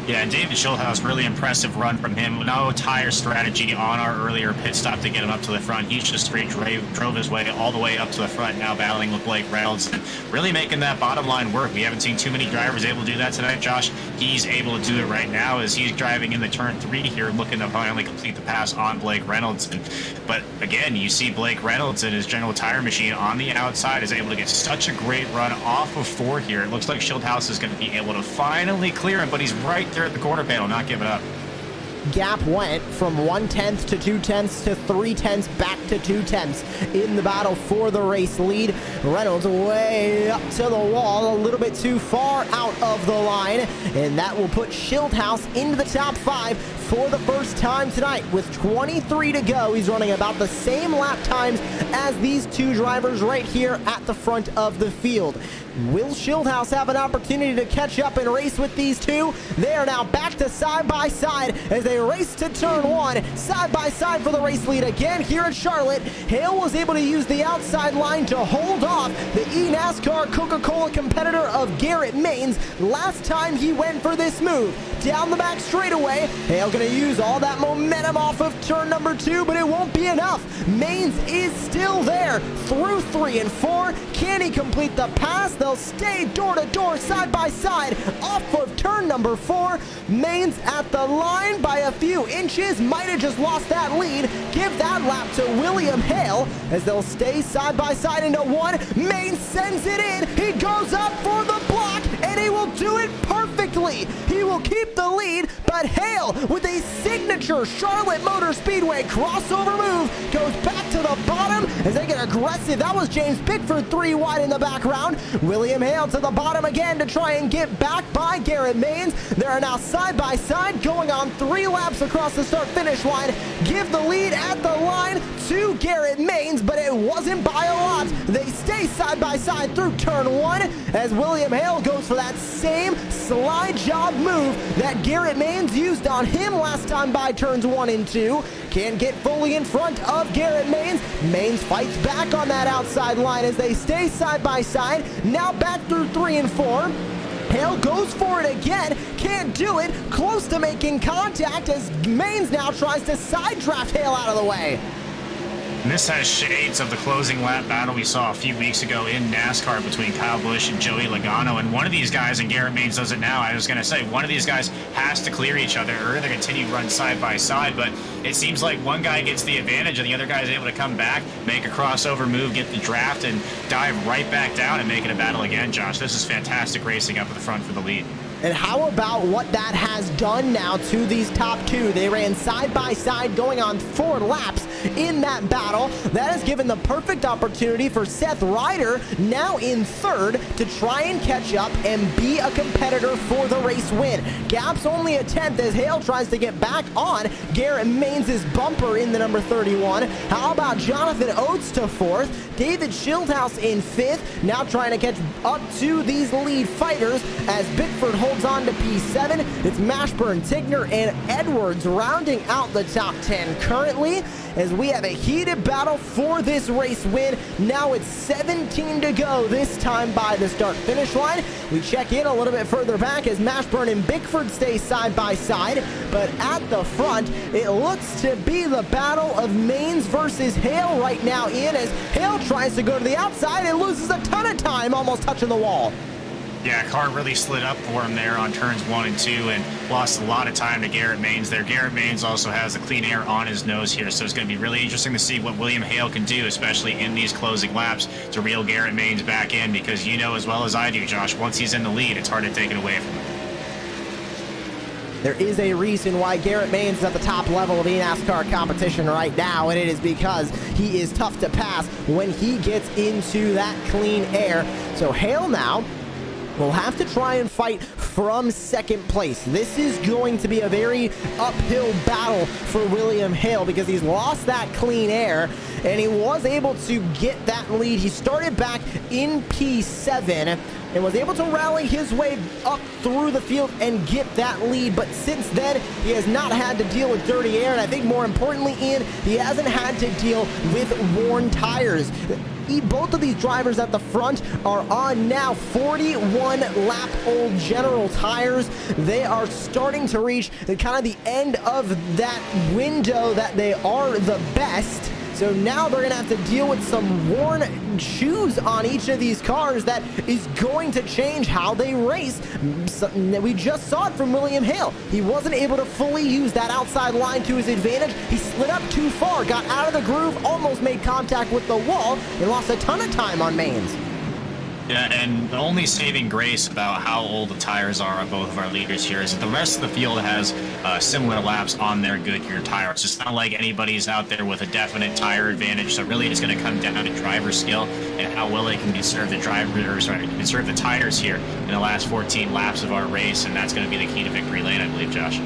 Yeah, and David Schildhaus, really impressive run from him. No tire strategy on our earlier pit stop to get him up to the front. He just straight drove his way all the way up to the front, now battling with Blake Reynolds and really making that bottom line work. We haven't seen too many drivers able to do that tonight, Josh. He's able to do it right now as he's driving in the turn 3 here, looking to finally complete the pass on Blake Reynolds. But again, you see Blake Reynolds and his General Tire machine on the outside is able to get such a great run off of 4 here. It looks like Schildhaus is going to be able to finally clear him, but he's right there at the quarter panel, not giving up. Gap went from 1/10 to 2/10 to 3/10 back to 2/10 in the battle for the race lead. Reynolds way up to the wall, a little bit too far out of the line, and that will put Schildhaus into the top 5 for the first time tonight. With 23 to go, he's running about the same lap times as these two drivers right here at the front of the field. Will Schildhaus have an opportunity to catch up and race with these two? They are now back to side by side as they race to turn 1, side by side for the race lead again here at Charlotte. Hale was able to use the outside line to hold off the eNASCAR Coca-Cola competitor of Garrett Maines last time he went for this move. Down the back straightaway, Hale going to use all that momentum off of turn number 2, but it won't be enough. Maines is still there through 3 and 4. Can he complete the pass? They'll stay door to door, side by side, off of turn number 4. Maines at the line by a few inches, might have just lost that lead. Give that lap to William Hale as they'll stay side by side into 1. Maines sends it in. He goes up for the block, and he will do it perfectly. quickly. He will keep the lead, but Hale with a signature Charlotte Motor Speedway crossover move goes back to the bottom as they get aggressive. That was James Bickford 3 wide in the background. William Hale to the bottom again to try and get back by Garrett Maines. They are now side by side going on 3 laps across the start-finish line. Give the lead at the line to Garrett Maines, but it wasn't by a lot. They stay side by side through turn 1 as William Hale goes for that same slide job move that Garrett Maines used on him last time by turns 1 and 2. Can't get fully in front of Garrett Maines. Maines fights back on that outside line as they stay side by side. Now back through 3 and 4. Hale goes for it again, can't do it, close to making contact as Maines now tries to side draft Hale out of the way. And this has shades of the closing lap battle we saw a few weeks ago in NASCAR between Kyle Busch and Joey Logano. And one of these guys, and Garrett Maines does it now, I was going to say, one of these guys has to clear each other or they continue to run side by side. But it seems like one guy gets the advantage and the other guy is able to come back, make a crossover move, get the draft, and dive right back down and make it a battle again, Josh. This is fantastic racing up at the front for the lead. And how about what that has done now to these top 2? They ran side by side going on 4 laps in that battle. That has given the perfect opportunity for Seth Ryder, now in 3rd, to try and catch up and be a competitor for the race win. Gap's only a 10th as Hale tries to get back on Garrett Maines' bumper in the number 31. How about Jonathan Oates to 4th? David Schildhouse in 5th, now trying to catch up to these lead fighters as Bickford holds on to P7. It's Mashburn, Tigner, and Edwards rounding out the top 10 currently as we have a heated battle for this race win. Now it's 17 to go this time by the start-finish line. We check in a little bit further back as Mashburn and Bickford stay side by side, but at the front, it looks to be the battle of Maines versus Hale right now in as Hale tries to go to the outside and loses a ton of time, almost touching the wall. Yeah, car really slid up for him there on turns 1 and 2 and lost a lot of time to Garrett Maines there. Garrett Maines also has the clean air on his nose here, so it's going to be really interesting to see what William Hale can do, especially in these closing laps, to reel Garrett Maines back in, because you know as well as I do, Josh, once he's in the lead, it's hard to take it away from him. There is a reason why Garrett Maines is at the top level of the NASCAR competition right now, and it is because he is tough to pass when he gets into that clean air. So Hale now will have to try and fight from 2nd place. This is going to be a very uphill battle for William Hale because he's lost that clean air and he was able to get that lead. He started back in P7 and was able to rally his way up through the field and get that lead. But since then, he has not had to deal with dirty air. And I think more importantly, Ian, he hasn't had to deal with worn tires. Both of these drivers at the front are on now 41 lap old General tires. They are starting to reach the kind of the end of that window that they are the best. So now they're going to have to deal with some worn shoes on each of these cars that is going to change how they race. We just saw it from William Hale. He wasn't able to fully use that outside line to his advantage. He slid up too far, got out of the groove, almost made contact with the wall, and lost a ton of time on Maines. Yeah, and the only saving grace about how old the tires are on both of our leaders here is that the rest of the field has similar laps on their Goodyear tires. It's not like anybody's out there with a definite tire advantage, so really it's going to come down to driver skill and how well they can conserve the conserve the tires here in the last 14 laps of our race, and that's going to be the key to victory lane, I believe, Josh.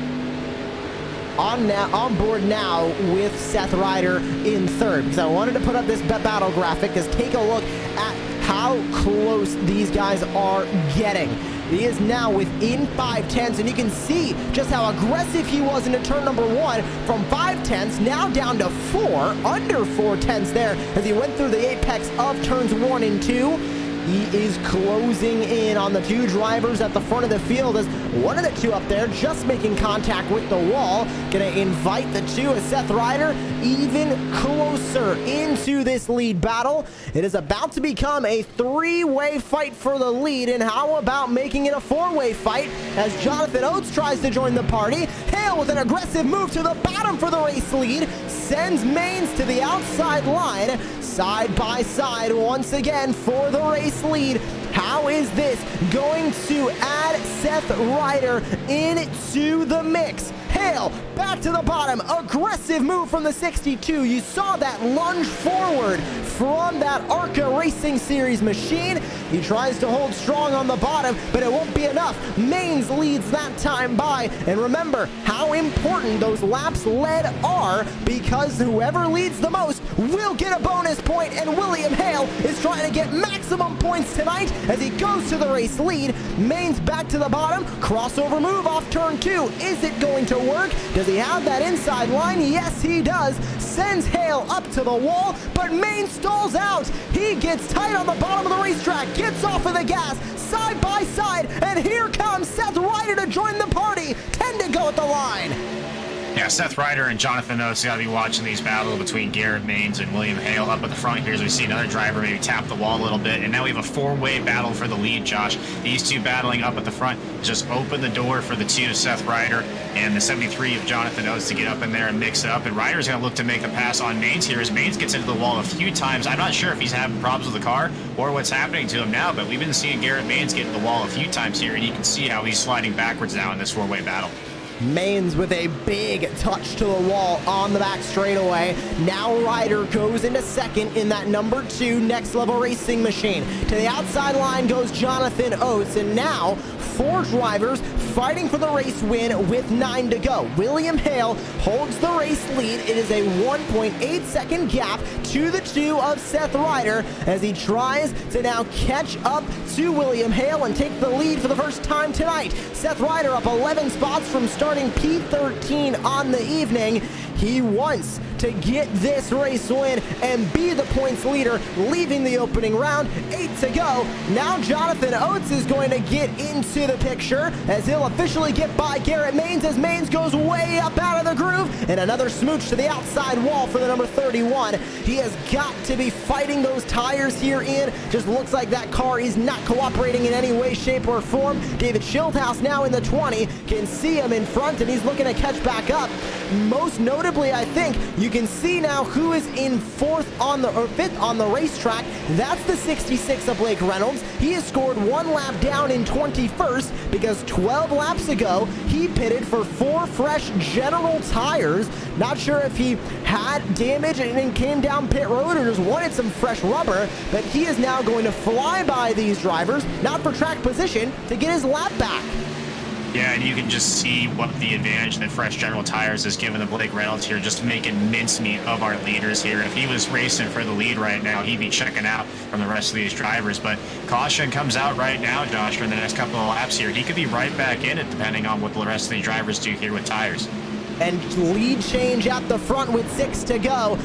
On board now with Seth Ryder in 3rd, because I wanted to put up this battle graphic, because take a look at how close these guys are getting. He is now within 5/10, and you can see just how aggressive he was into turn number 1 from 5/10, now down to 4, under 4/10 there as he went through the apex of turns 1 and 2. He is closing in on the 2 drivers at the front of the field as one of the 2 up there just making contact with the wall. Gonna invite the 2 as Seth Ryder even closer into this lead battle. It is about to become a 3-way fight for the lead, and how about making it a 4-way fight as Jonathan Oates tries to join the party. Hale with an aggressive move to the bottom for the race lead, sends Maines to the outside line. Side by side once again for the race lead. How is this going to add Seth Ryder into the mix? Hale back to the bottom. Aggressive move from the 62. You saw that lunge forward from that ARCA Racing Series machine. He tries to hold strong on the bottom, but it won't be enough. Maines leads that time by. And remember how important those laps led are, because whoever leads the most will get a bonus point, and William Hale is trying to get maximum points tonight as he goes to the race lead. Maines back to the bottom. Crossover move off turn 2. Is it going to work? Does he have that inside line? Yes, he does. Sends Hale up to the wall, but Maines stalls out. He gets tight on the bottom of the racetrack, gets off of the gas, side by side, and here comes Seth Ryder to join the party. 10 to go at the line. Yeah, Seth Ryder and Jonathan Oates got to be watching these battles between Garrett Maines and William Hale up at the front here as we see another driver maybe tap the wall a little bit. And now we have a four-way battle for the lead, Josh. These two battling up at the front just open the door for the 2 of Seth Ryder and the 73 of Jonathan Oates to get up in there and mix it up. And Ryder's going to look to make the pass on Maines here as Maines gets into the wall a few times. I'm not sure if he's having problems with the car or what's happening to him now, but we've been seeing Garrett Maines get in the wall a few times here, and you can see how he's sliding backwards now in this four-way battle. Maines with a big touch to the wall on the back straightaway. Now Ryder goes into second in that number 2 Next Level Racing machine. To the outside line goes Jonathan Oates, and now 4 drivers fighting for the race win with 9 to go. William Hale holds the race lead. It is a 1.8 second gap to the 2 of Seth Ryder as he tries to now catch up to William Hale and take the lead for the first time tonight. Seth Ryder up 11 spots from starting P13 on the evening. He wants to get this race win and be the points leader, leaving the opening round. 8 to go. Now Jonathan Oates is going to get into the picture as he'll officially get by Garrett Maines as Maines goes way up out of the groove, and another smooch to the outside wall for the number 31. He has got to be fighting those tires here in. Just looks like that car is not cooperating in any way, shape, or form. David Schildhaus now in the 20, can see him in front, and he's looking to catch back up. Most notably, I think you can see now who is in 5th on the racetrack. That's the 66 of Blake Reynolds. He has scored 1 lap down in 21st because 12 laps ago he pitted for 4 fresh General tires. Not sure if he had damage and came down pit road or just wanted some fresh rubber, but he is now going to fly by these drivers, not for track position, to get his lap back. Yeah, and you can just see what the advantage that fresh General tires has given the Blake Reynolds here, just making mincemeat of our leaders here. If he was racing for the lead right now, he'd be checking out from the rest of these drivers. But caution comes out right now, Josh, for the next couple of laps here. He could be right back in it depending on what the rest of the drivers do here with tires. And lead change at the front with 6 to go.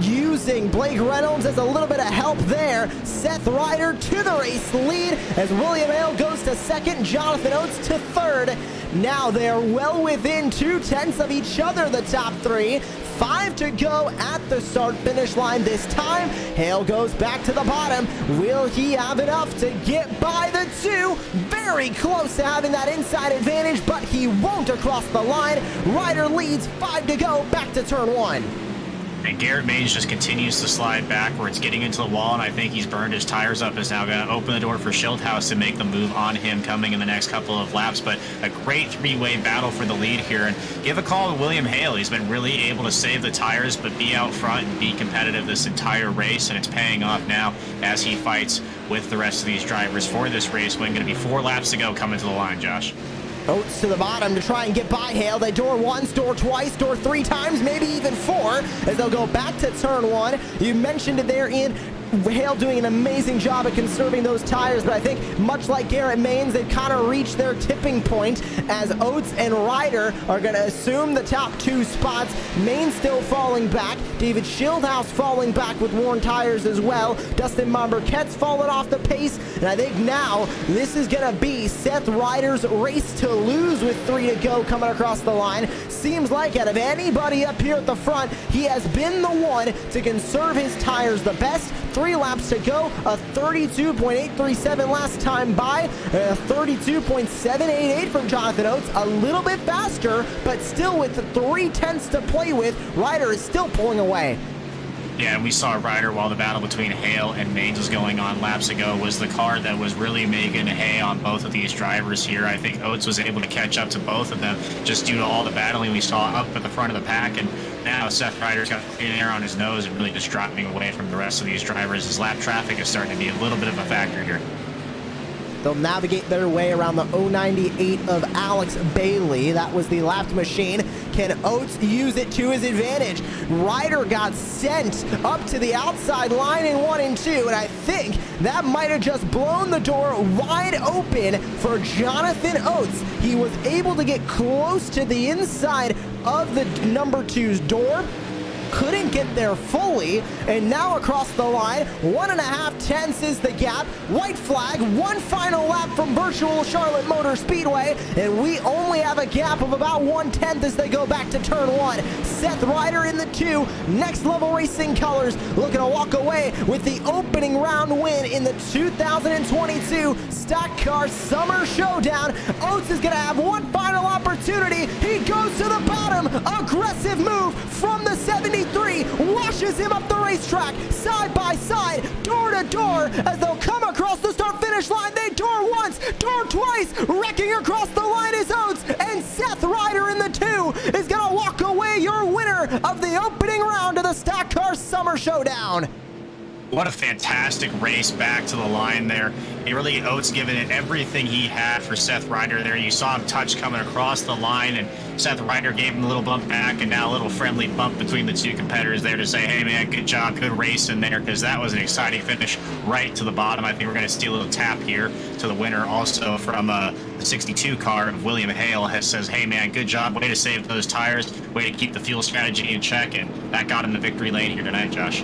Using Blake Reynolds as a little bit of help there. Seth Ryder to the race lead as William Hale goes to second, Jonathan Oates to third. Now they're well within 2/10 of each other, the top 3. 5 to go at the start-finish line this time. Hale goes back to the bottom. Will he have enough to get by the 2? Very close to having that inside advantage, but he won't across the line. Ryder leads, 5 to go, back to turn 1. And Garrett Maines just continues to slide backwards, getting into the wall, and I think he's burned his tires up. Is now going to open the door for Schildhaus to make the move on him coming in the next couple of laps. But a great 3-way battle for the lead here. And give a call to William Hale. He's been really able to save the tires, but be out front and be competitive this entire race, and it's paying off now as he fights with the rest of these drivers for this race win. Going to be 4 laps to go coming to the line, Josh. Oates to the bottom to try and get by Hale. They door once, door twice, door 3 times, maybe even 4 as they'll go back to turn 1. You mentioned it there, Ian. Hale doing an amazing job at conserving those tires, but I think much like Garrett Maines, they've kind of reached their tipping point as Oates and Ryder are going to assume the top 2 spots. Maines still falling back. David Schildhaus falling back with worn tires as well. Dustin Marquette's fallen off the pace, and I think now this is going to be Seth Ryder's race to lose with 3 to go coming across the line. Seems like out of anybody up here at the front, he has been the one to conserve his tires the best. 3 laps to go, a 32.837 last time by, a 32.788 from Jonathan Oates, a little bit faster, but still with 3/10 to play with, Ryder is still pulling away. Yeah, and we saw Ryder while the battle between Hale and Maines was going on laps ago was the car that was really making hay on both of these drivers here. I think Oates was able to catch up to both of them just due to all the battling we saw up at the front of the pack. And now Seth Ryder's got an air on his nose and really just dropping away from the rest of these drivers. His lap traffic is starting to be a little bit of a factor here. They'll navigate their way around the 098 of Alex Bailey. That was the lapped machine. Can Oates use it to his advantage? Ryder got sent up to the outside line in 1 and 2, and I think that might have just blown the door wide open for Jonathan Oates. He was able to get close to the inside of the number 2's door, couldn't get there fully, and now across the line, 1.5 tenths is the gap. White flag, one final lap from virtual Charlotte Motor Speedway, and we only have a gap of about 1/10 as they go back to turn 1. Seth Ryder in the 2, Next Level Racing colors, looking to walk away with the opening round win in the 2022 Stock Car Summer Showdown. Oates is going to have one final opportunity. He goes to the bottom. Aggressive move from the 73, washes him up the racetrack, side by side, door to door, as they'll come across the start-finish line. They door once, door twice, wrecking across the line is Oates, and Seth Ryder in the 2 is going to walk away your winner of the opening round of the Stock Car Summer Showdown. What a fantastic race back to the line there. He really, Oates giving it everything he had for Seth Ryder there. You saw him touch coming across the line, and Seth Ryder gave him a little bump back, and now a little friendly bump between the two competitors there to say, hey man, good job, good racing there, because that was an exciting finish right to the bottom. I think we're going to steal a little tap here to the winner also from the 62 car of William Hale. Says, hey man, good job, way to save those tires, way to keep the fuel strategy in check, and that got him the victory lane here tonight, Josh.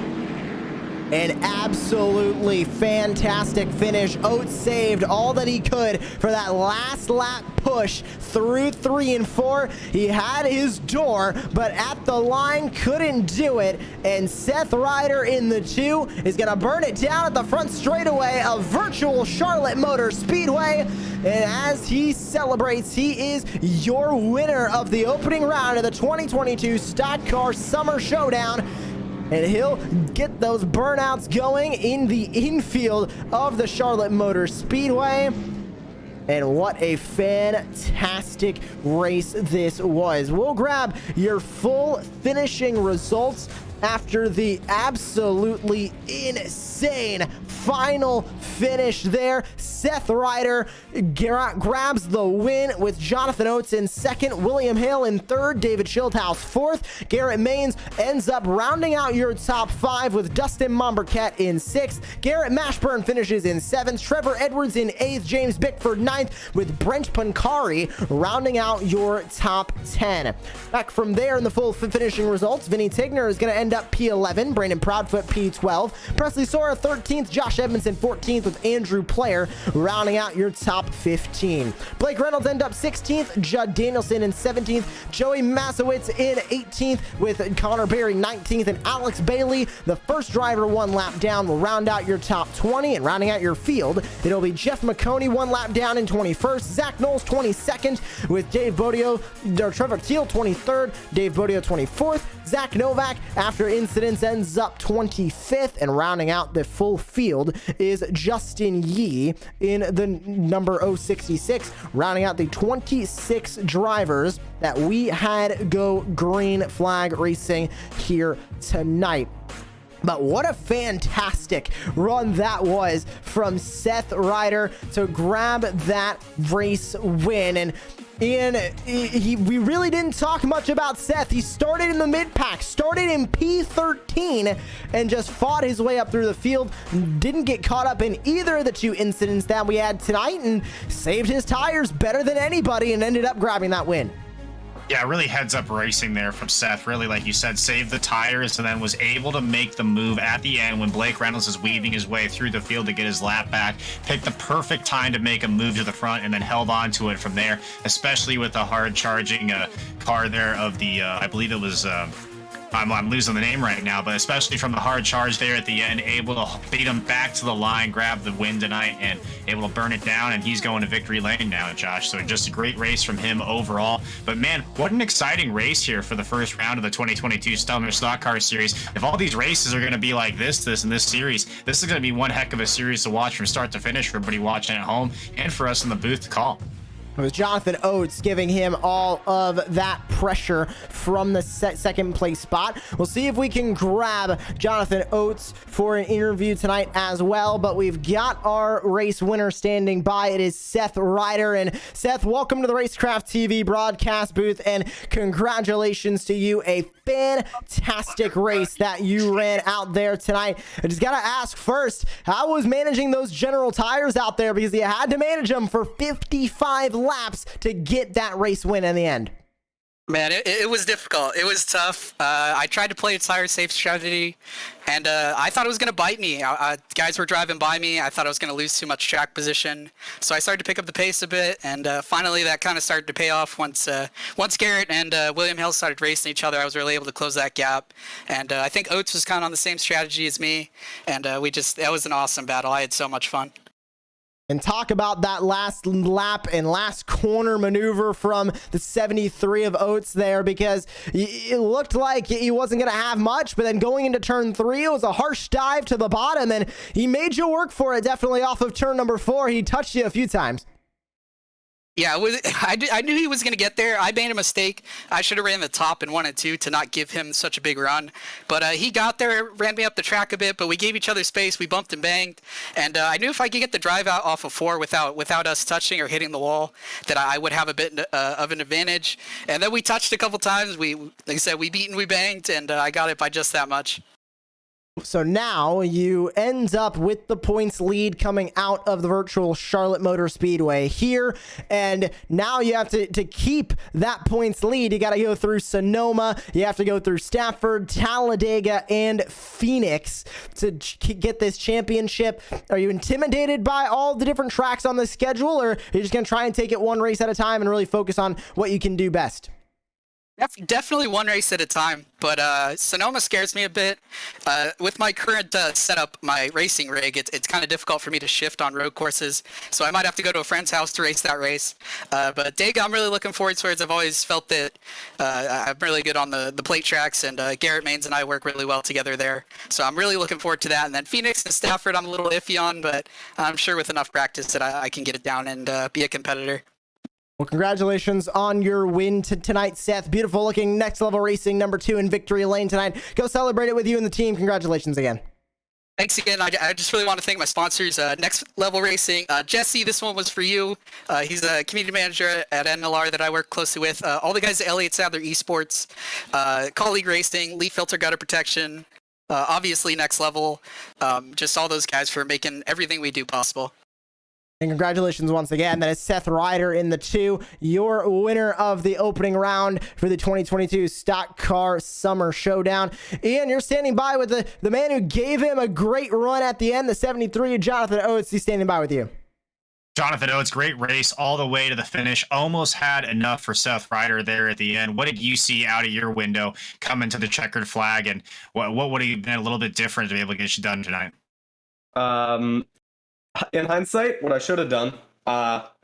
An absolutely fantastic finish. Oates saved all that he could for that last lap push through 3 and 4. He had his door, but at the line couldn't do it. And Seth Ryder in the 2 is going to burn it down at the front straightaway of virtual Charlotte Motor Speedway. And as he celebrates, he is your winner of the opening round of the 2022 Stock Car Summer Showdown. And he'll get those burnouts going in the infield of the Charlotte Motor Speedway. And what a fantastic race this was. We'll grab your full finishing results after the absolutely insane final finish there. Seth Ryder grabs the win with Jonathan Oates in 2nd, William Hale in 3rd, David Schildhaus 4th. Garrett Maines ends up rounding out your top 5 with Dustin Mombercat in 6th. Garrett Mashburn finishes in 7th. Trevor Edwards in 8th. James Bickford 9th, with Brent Pancari rounding out your top 10. Back from there in the full finishing results, Vinny Tigner is going to end up P11, Brandon Proudfoot P12, Presley Sora 13th, Josh Edmondson 14th, with Andrew Player rounding out your top 15. Blake Reynolds end up 16th, Judd Danielson in 17th, Joey Masowitz in 18th, with Connor Berry 19th, and Alex Bailey, the first driver 1 lap down, will round out your top 20. And rounding out your field, it'll be Jeff Maconi 1 lap down in 21st, Zach Knowles 22nd, with Dave Bodio, or Trevor Teal 23rd, Dave Bodio 24th, Zach Novak, after incidents, ends up 25th, and rounding out the full field is Justin Yee in the number 066, rounding out the 26 drivers that we had go green flag racing here tonight. But what a fantastic run that was from Seth Ryder to grab that race win. And we really didn't talk much about Seth. He started in the mid-pack, started in P13, and just fought his way up through the field. Didn't get caught up in either of the 2 incidents that we had tonight, and saved his tires better than anybody and ended up grabbing that win. Yeah, really heads up racing there from Seth. Really, like you said, saved the tires and then was able to make the move at the end when Blake Reynolds is weaving his way through the field to get his lap back. Picked the perfect time to make a move to the front and then held on to it from there, especially with the hard charging car there of the, I believe it was I'm losing the name right now, but especially from the hard charge there at the end, able to beat him back to the line, grab the win tonight, and able to burn it down, and he's going to victory lane now, Josh. So just a great race from him overall. But man, what an exciting race here for the first round of the 2022 Summer Stock Car Series. If all these races are going to be like this in this series, this is going to be one heck of a series to watch from start to finish for everybody watching at home and for us in the booth to call. It was Jonathan Oates giving him all of that pressure from the second place spot. We'll see if we can grab Jonathan Oates for an interview tonight as well, but we've got our race winner standing by. It is Seth Ryder. And Seth, welcome to the Racecraft TV broadcast booth, and congratulations to you. A fantastic race that you ran out there tonight. I just gotta ask first, how was managing those General tires out there, because you had to manage them for 55 laps to get that race win in the end? Man, it was difficult. It was tough. I tried to play a tire safe strategy, and I thought it was going to bite me. Guys were driving by me. I thought I was going to lose too much track position. So I started to pick up the pace a bit, and finally that kind of started to pay off once Garrett and William Hill started racing each other. I was really able to close that gap. And I think Oates was kind of on the same strategy as me, and that was an awesome battle. I had so much fun. And talk about that last lap and last corner maneuver from the 73 of Oates there, because it looked like he wasn't going to have much, but then going into turn 3, it was a harsh dive to the bottom, and he made you work for it. Definitely off of turn number 4. He touched you a few times. Yeah, I knew he was going to get there. I made a mistake. I should have ran the top in 1 and 2 to not give him such a big run. But he got there, ran me up the track a bit, but we gave each other space. We bumped and banged. And I knew if I could get the drive out off of 4 without us touching or hitting the wall, that I would have a bit of an advantage. And then we touched a couple times. Like I said, we beat and we banged, and I got it by just that much. So now you end up with the points lead coming out of the virtual Charlotte Motor Speedway here. And now you have to keep that points lead. You got to go through Sonoma. You have to go through Stafford, Talladega, and Phoenix to get this championship. Are you intimidated by all the different tracks on the schedule, or are you just going to try and take it one race at a time and really focus on what you can do best? Definitely one race at a time, but Sonoma scares me a bit. With my current setup, my racing rig, it's kind of difficult for me to shift on road courses, so I might have to go to a friend's house to race that race. But Dega, I'm really looking forward to it. I've always felt that I'm really good on the plate tracks, and Garrett Maines and I work really well together there. So I'm really looking forward to that. And then Phoenix and Stafford, I'm a little iffy on, but I'm sure with enough practice that I can get it down and be a competitor. Well, congratulations on your win tonight, Seth. Beautiful looking next level racing number 2 in victory lane tonight. Go celebrate it with you and the team. Congratulations again. Thanks again. I just really want to thank my sponsors, Next Level Racing. Jesse, this one was for you. He's a community manager at NLR that I work closely with. All the guys at Elliott Sadler eSports, Colleague Racing, Leaf Filter Gutter Protection, obviously Next Level, just all those guys for making everything we do possible. And congratulations once again. That is Seth Ryder in the 2, your winner of the opening round for the 2022 Stock Car Summer Showdown. Ian, you're standing by with the man who gave him a great run at the end, the 73, Jonathan Oates. He's standing by with you. Jonathan Oates, great race all the way to the finish. Almost had enough for Seth Ryder there at the end. What did you see out of your window coming to the checkered flag, and what would have been a little bit different to be able to get you done tonight? In hindsight, what I should have done,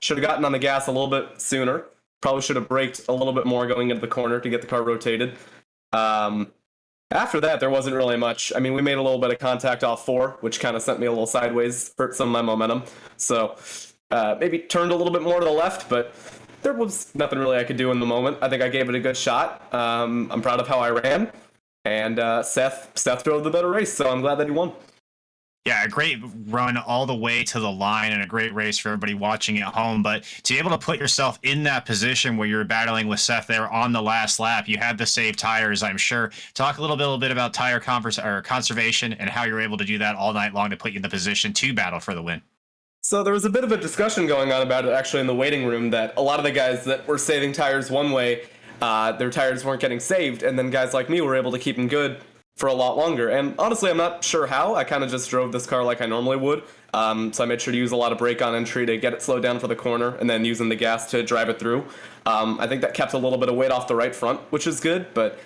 should have gotten on the gas a little bit sooner. Probably should have braked a little bit more going into the corner to get the car rotated. After that, there wasn't really much. I mean, we made a little bit of contact off 4, which kind of sent me a little sideways, hurt some of my momentum. So maybe turned a little bit more to the left, but there was nothing really I could do in the moment. I think I gave it a good shot. I'm proud of how I ran. And Seth drove the better race, so I'm glad that he won. Yeah, a great run all the way to the line and a great race for everybody watching at home. But to be able to put yourself in that position where you're battling with Seth there on the last lap, you had to save tires, I'm sure. Talk a little bit about tire conservation and how you're able to do that all night long to put you in the position to battle for the win. So there was a bit of a discussion going on about it actually in the waiting room, that a lot of the guys that were saving tires one way, their tires weren't getting saved, and then guys like me were able to keep them good for a lot longer. And honestly, I'm not sure how. I kind of just drove this car like I normally would. So I made sure to use a lot of brake on entry to get it slowed down for the corner, and then using the gas to drive it through. I think that kept a little bit of weight off the right front, which is good, but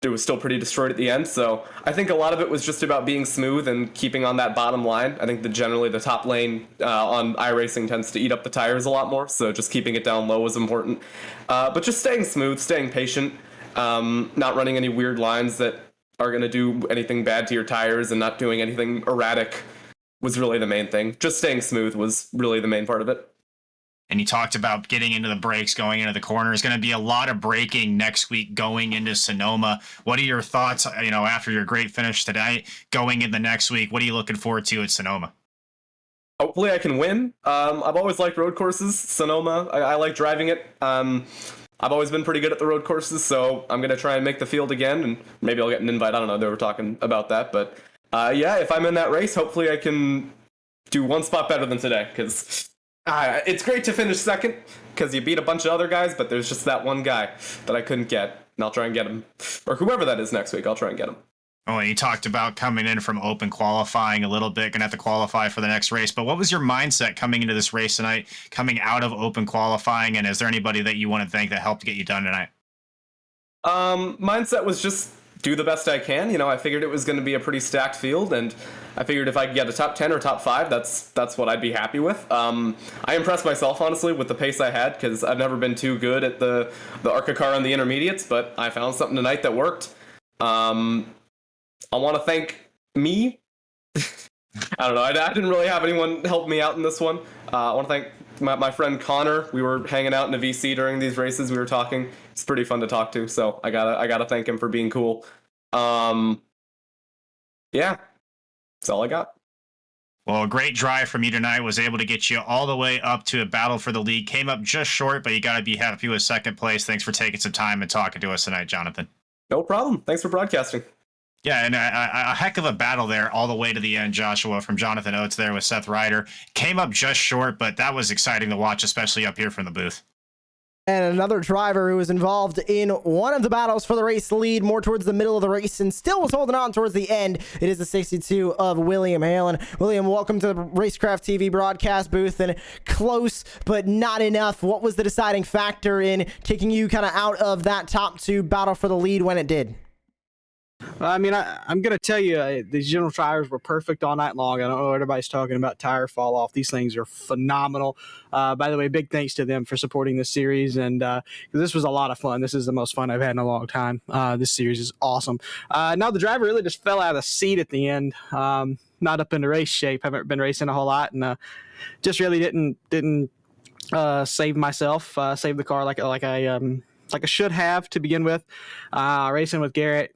it was still pretty destroyed at the end. So I think a lot of it was just about being smooth and keeping on that bottom line. I think that generally the top lane on iRacing tends to eat up the tires a lot more, so just keeping it down low was important. But just staying smooth, staying patient, not running any weird lines that are going to do anything bad to your tires, and not doing anything erratic was really the main thing. Just staying smooth was really the main part of it. And you talked about getting into the breaks, going into the corner. There's going to be a lot of braking next week going into Sonoma. What are your thoughts, after your great finish today, going in the next week? What are you looking forward to at Sonoma? Hopefully I can win. I've always liked road courses. Sonoma, I like driving it. I've always been pretty good at the road courses, so I'm going to try and make the field again, and maybe I'll get an invite. I don't know. They were talking about that. But yeah, if I'm in that race, hopefully I can do one spot better than today, because it's great to finish second because you beat a bunch of other guys, but there's just that one guy that I couldn't get, and I'll try and get him. Or whoever that is next week, I'll try and get him. Oh, and you talked about coming in from open qualifying a little bit, going to have to qualify for the next race. But what was your mindset coming into this race tonight, coming out of open qualifying? And is there anybody that you want to thank that helped get you done tonight? Mindset was just do the best I can. I figured it was going to be a pretty stacked field, and I figured if I could get a top 10 or top 5, that's what I'd be happy with. I impressed myself, honestly, with the pace I had, because I've never been too good at the ARCA car on the intermediates, but I found something tonight that worked. I want to thank me. I don't know. I didn't really have anyone help me out in this one. I want to thank my friend Connor. We were hanging out in a VC during these races. We were talking. It's pretty fun to talk to, so I gotta thank him for being cool. Yeah, that's all I got. Well, a great drive from you tonight was able to get you all the way up to a battle for the lead. Came up just short, but you got to be happy with second place. Thanks for taking some time and talking to us tonight, Jonathan. No problem. Thanks for broadcasting. Yeah, and a heck of a battle there all the way to the end, Joshua, from Jonathan Oates there with Seth Ryder. Came up just short, but that was exciting to watch, especially up here from the booth. And another driver who was involved in one of the battles for the race lead, more towards the middle of the race, and still was holding on towards the end. It is the 62 of William Halen. William, welcome to the Racecraft TV broadcast booth. And close, but not enough. What was the deciding factor in kicking you kind of out of that top 2 battle for the lead when it did? I mean, I'm going to tell you, these general tires were perfect all night long. I don't know what everybody's talking about tire fall off. These things are phenomenal. By the way, big thanks to them for supporting this series. And this was a lot of fun. This is the most fun I've had in a long time. This series is awesome. Now, the driver really just fell out of the seat at the end. Not up into race shape. Haven't been racing a whole lot. And just really didn't save myself, save the car like I should have to begin with. Racing with Garrett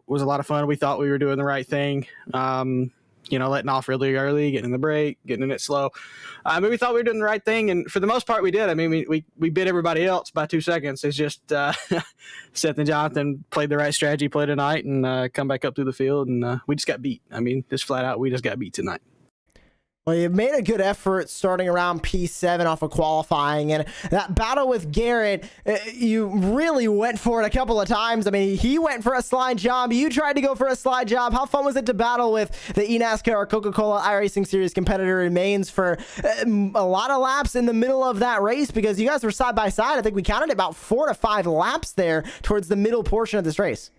was a lot of fun. We thought we were doing the right thing. Letting off really early, getting in the brake, getting in it slow. But we thought we were doing the right thing, and for the most part, we did. I mean, we bit everybody else by 2 seconds. It's just Seth and Jonathan played the right strategy play tonight and come back up through the field, and we just got beat. I mean, just flat out, we just got beat tonight. Well, you made a good effort starting around P7 off of qualifying, and that battle with Garrett, you really went for it a couple of times. I mean, he went for a slide job. You tried to go for a slide job. How fun was it to battle with the eNASCAR or Coca-Cola iRacing Series competitor remains for a lot of laps in the middle of that race? Because you guys were side by side. I think we counted about 4 to 5 laps there towards the middle portion of this race.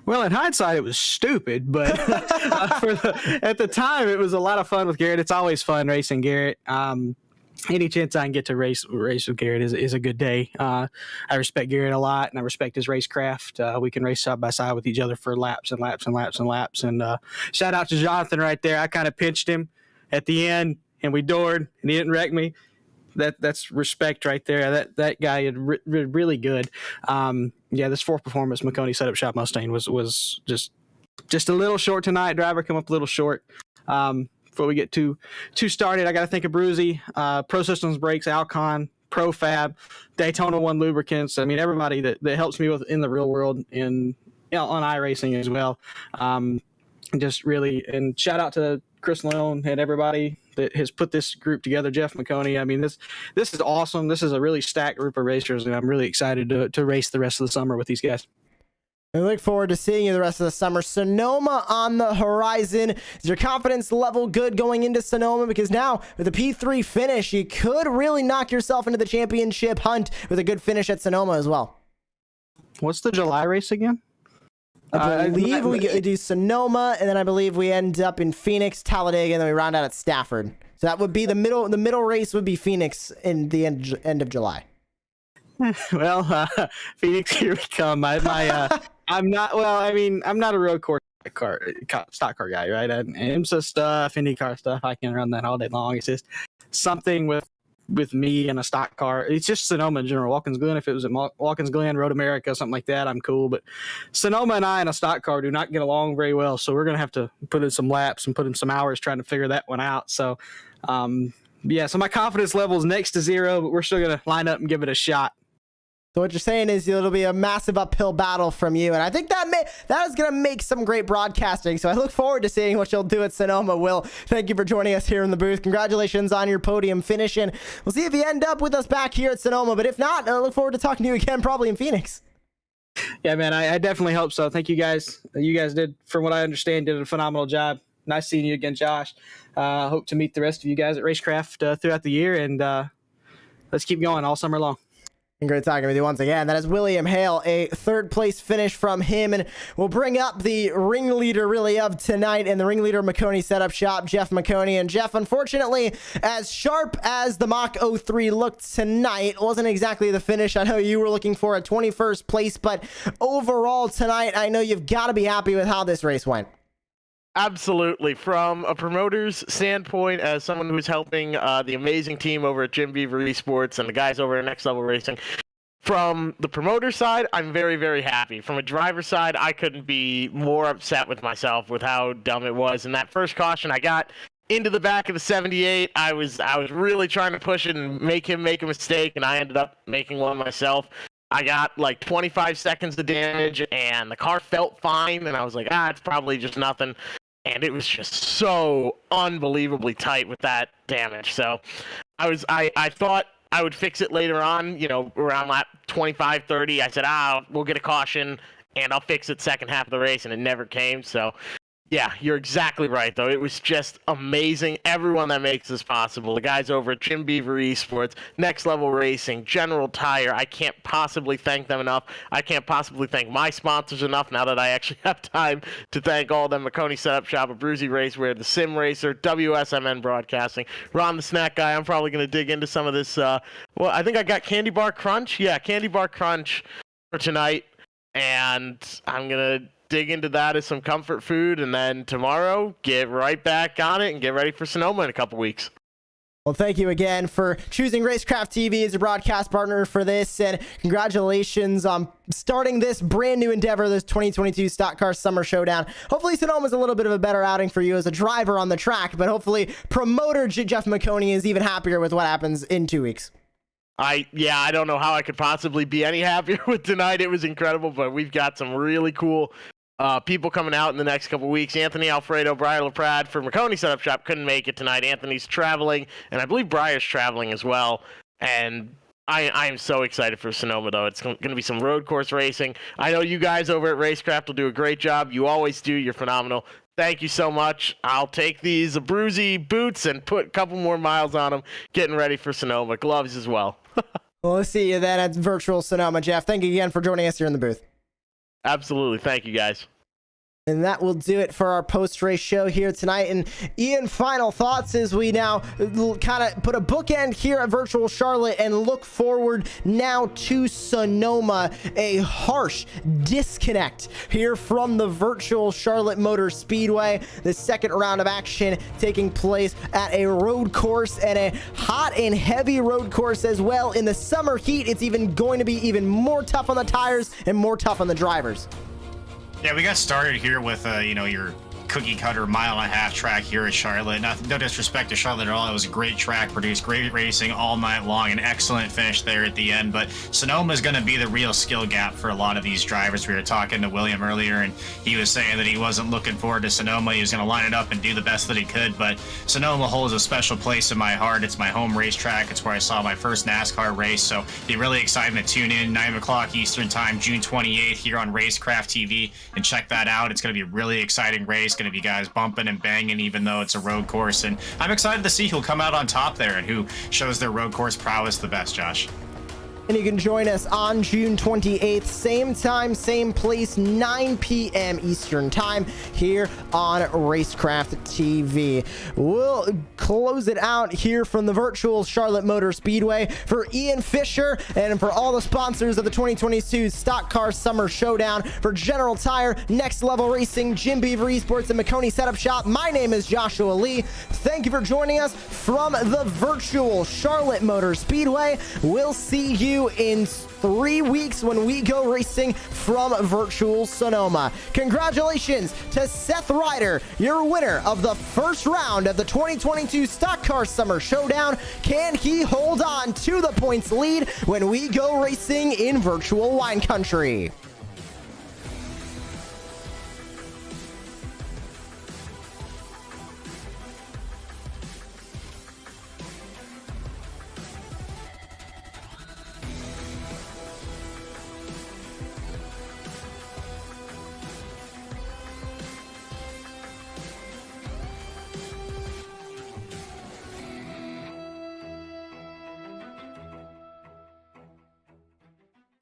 Well, in hindsight, it was stupid, but at the time, it was a lot of fun with Garrett. It's always fun racing Garrett. Any chance I can get to race with Garrett is a good day. I respect Garrett a lot, and I respect his racecraft. We can race side by side with each other for laps and laps and laps and laps. And shout out to Jonathan right there. I kind of pinched him at the end, and we doored, and he didn't wreck me. That's respect right there. That guy is really good. This 4th performance, Maconi setup shop Mustang was just a little short tonight. Driver come up a little short. Before we get too started, I got to thank a Bruzy, Pro Systems Brakes, Alcon, ProFab, Daytona One Lubricants. I mean, everybody that helps me with in the real world and on iRacing as well. Just really, and shout out to Chris Leone and everybody that has put this group together, Jeff Maconi. I mean, this is awesome. This is a really stacked group of racers, and I'm really excited to race the rest of the summer with these guys. I look forward to seeing you the rest of the summer. Sonoma on the horizon. Is your confidence level good going into Sonoma? Because now, with a P3 finish, you could really knock yourself into the championship hunt with a good finish at Sonoma as well. What's the July race again? I believe we do Sonoma, and then I believe we end up in Phoenix, Talladega, and then we round out at Stafford. So that would be the middle. The middle race would be Phoenix in the end of July. Well, Phoenix, here we come. I'm not. Well, I mean, I'm not a road course stock car guy, right? IMSA stuff, IndyCar stuff, I can run that all day long. It's just something with me and a stock car. It's just Sonoma in general. Watkins Glen, if it was at Watkins Glen, Road America, something like that, I'm cool. But Sonoma and I in a stock car do not get along very well, so we're going to have to put in some laps and put in some hours trying to figure that one out. So, so my confidence level is next to zero, but we're still going to line up and give it a shot. So what you're saying is it'll be a massive uphill battle from you, and I think that is going to make some great broadcasting. So I look forward to seeing what you'll do at Sonoma. Will, thank you for joining us here in the booth. Congratulations on your podium finish, and we'll see if you end up with us back here at Sonoma. But if not, I look forward to talking to you again, probably in Phoenix. Yeah, man, I definitely hope so. Thank you guys. You guys did, from what I understand, did a phenomenal job. Nice seeing you again, Josh. Hope to meet the rest of you guys at Racecraft throughout the year, and let's keep going all summer long. And great talking with you once again. That is William Hale, a third place finish from him. And we'll bring up the ringleader really of tonight and the ringleader of Maconi Setup Shop, Jeff Maconi. And Jeff, unfortunately, as sharp as the Mach 03 looked tonight, wasn't exactly the finish I know you were looking for at 21st place. But overall tonight, I know you've got to be happy with how this race went. Absolutely. From a promoter's standpoint, as someone who's helping the amazing team over at Beaver eSports and the guys over at Next Level Racing, from the promoter side, I'm very, very happy. From a driver side, I couldn't be more upset with myself with how dumb it was. And that first caution, I got into the back of the 78. I was really trying to push it and make him make a mistake, and I ended up making one myself. I got like 25 seconds of damage, and the car felt fine, and I was like, it's probably just nothing. And it was just so unbelievably tight with that damage. So I thought I would fix it later on, around lap 25, 30. I said, we'll get a caution and I'll fix it second half of the race, and it never came. So yeah, you're exactly right, though. It was just amazing. Everyone that makes this possible. The guys over at Beaver eSports, Next Level Racing, General Tire. I can't possibly thank them enough. I can't possibly thank my sponsors enough now that I actually have time to thank all of them. Maconi Setup Shop, A Bruzy Racewear, The Sim Racer, WSMN Broadcasting, Ron the Snack Guy. I'm probably going to dig into some of this. I think I got Candy Bar Crunch. Yeah, Candy Bar Crunch for tonight. And I'm going to dig into that as some comfort food, and then tomorrow get right back on it and get ready for Sonoma in a couple weeks. Well, thank you again for choosing Racecraft TV as a broadcast partner for this, and congratulations on starting this brand new endeavor, this 2022 Stock Car Summer Showdown. Hopefully Sonoma's a little bit of a better outing for you as a driver on the track, but hopefully promoter Jeff Maconi is even happier with what happens in 2 weeks. I don't know how I could possibly be any happier with tonight. It was incredible, but we've got some really cool people coming out in the next couple weeks. Anthony Alfredo, Briar LaPrade for Maconi Setup Shop couldn't make it tonight. Anthony's traveling, and I believe Briar's traveling as well. And I am so excited for Sonoma, though. It's going to be some road course racing. I know you guys over at Racecraft will do a great job. You always do. You're phenomenal. Thank you so much. I'll take these Bruzy boots and put a couple more miles on them, getting ready for Sonoma. Gloves as well. Well, we'll see you then at virtual Sonoma, Jeff. Thank you again for joining us here in the booth. Absolutely. Thank you, guys. And that will do it for our post-race show here tonight. And Ian, final thoughts as we now kind of put a bookend here at Virtual Charlotte and look forward now to Sonoma. A harsh disconnect here from the Virtual Charlotte Motor Speedway. The second round of action taking place at a road course, and a hot and heavy road course as well. In the summer heat, it's even going to be even more tough on the tires and more tough on the drivers. Yeah, we got started here with, your cookie cutter mile-and-a-half track here at Charlotte. No disrespect to Charlotte at all. It was a great track, produced great racing all night long, an excellent finish there at the end. But Sonoma is going to be the real skill gap for a lot of these drivers. We were talking to William earlier, and he was saying that he wasn't looking forward to Sonoma. He was going to line it up and do the best that he could. But Sonoma holds a special place in my heart. It's my home racetrack. It's where I saw my first NASCAR race. So be really excited to tune in 9 o'clock Eastern Time, June 28th here on Racecraft TV, and check that out. It's going to be a really exciting race. Going to be guys bumping and banging, even though it's a road course, and I'm excited to see who'll come out on top there and who shows their road course prowess the best. Josh. And you can join us on June 28th, same time, same place, 9 p.m. Eastern Time here on Racecraft TV. We'll close it out here from the virtual Charlotte Motor Speedway. For Ian Fisher and for all the sponsors of the 2022 Stock Car Summer Showdown, for General Tire, Next Level Racing, Jim Beaver Esports, and Maconi Setup Shop, my name is Joshua Lee. Thank you for joining us from the virtual Charlotte Motor Speedway. We'll see you in 3 weeks when we go racing from virtual Sonoma. Congratulations to Seth Ryder, your winner of the first round of the 2022 Stock Car Summer Showdown. Can he hold on to the points lead when we go racing in virtual wine country?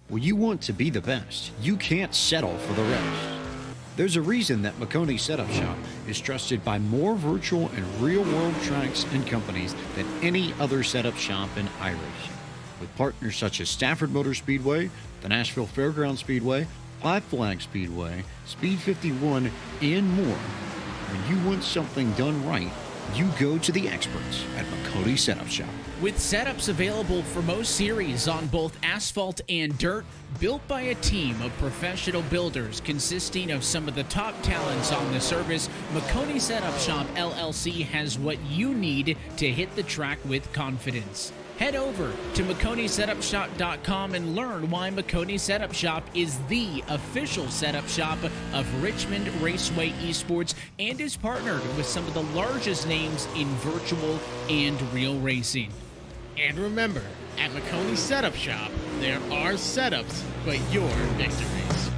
When you want to be the best, you can't settle for the rest. There's a reason that Maconi Setup Shop is trusted by more virtual and real-world tracks and companies than any other setup shop in iRacing. With partners such as Stafford Motor Speedway, the Nashville Fairgrounds Speedway, Five Flag Speedway, Speed 51, and more. When you want something done right, you go to the experts at Maconi Setup Shop. With setups available for most series on both asphalt and dirt, built by a team of professional builders consisting of some of the top talents on the service, Maconi Setup Shop LLC has what you need to hit the track with confidence. Head over to MaconiSetupShop.com and learn why Maconi Setup Shop is the official setup shop of Richmond Raceway Esports and is partnered with some of the largest names in virtual and real racing. And remember, at Maconi Setup Shop, there are setups, but your victories.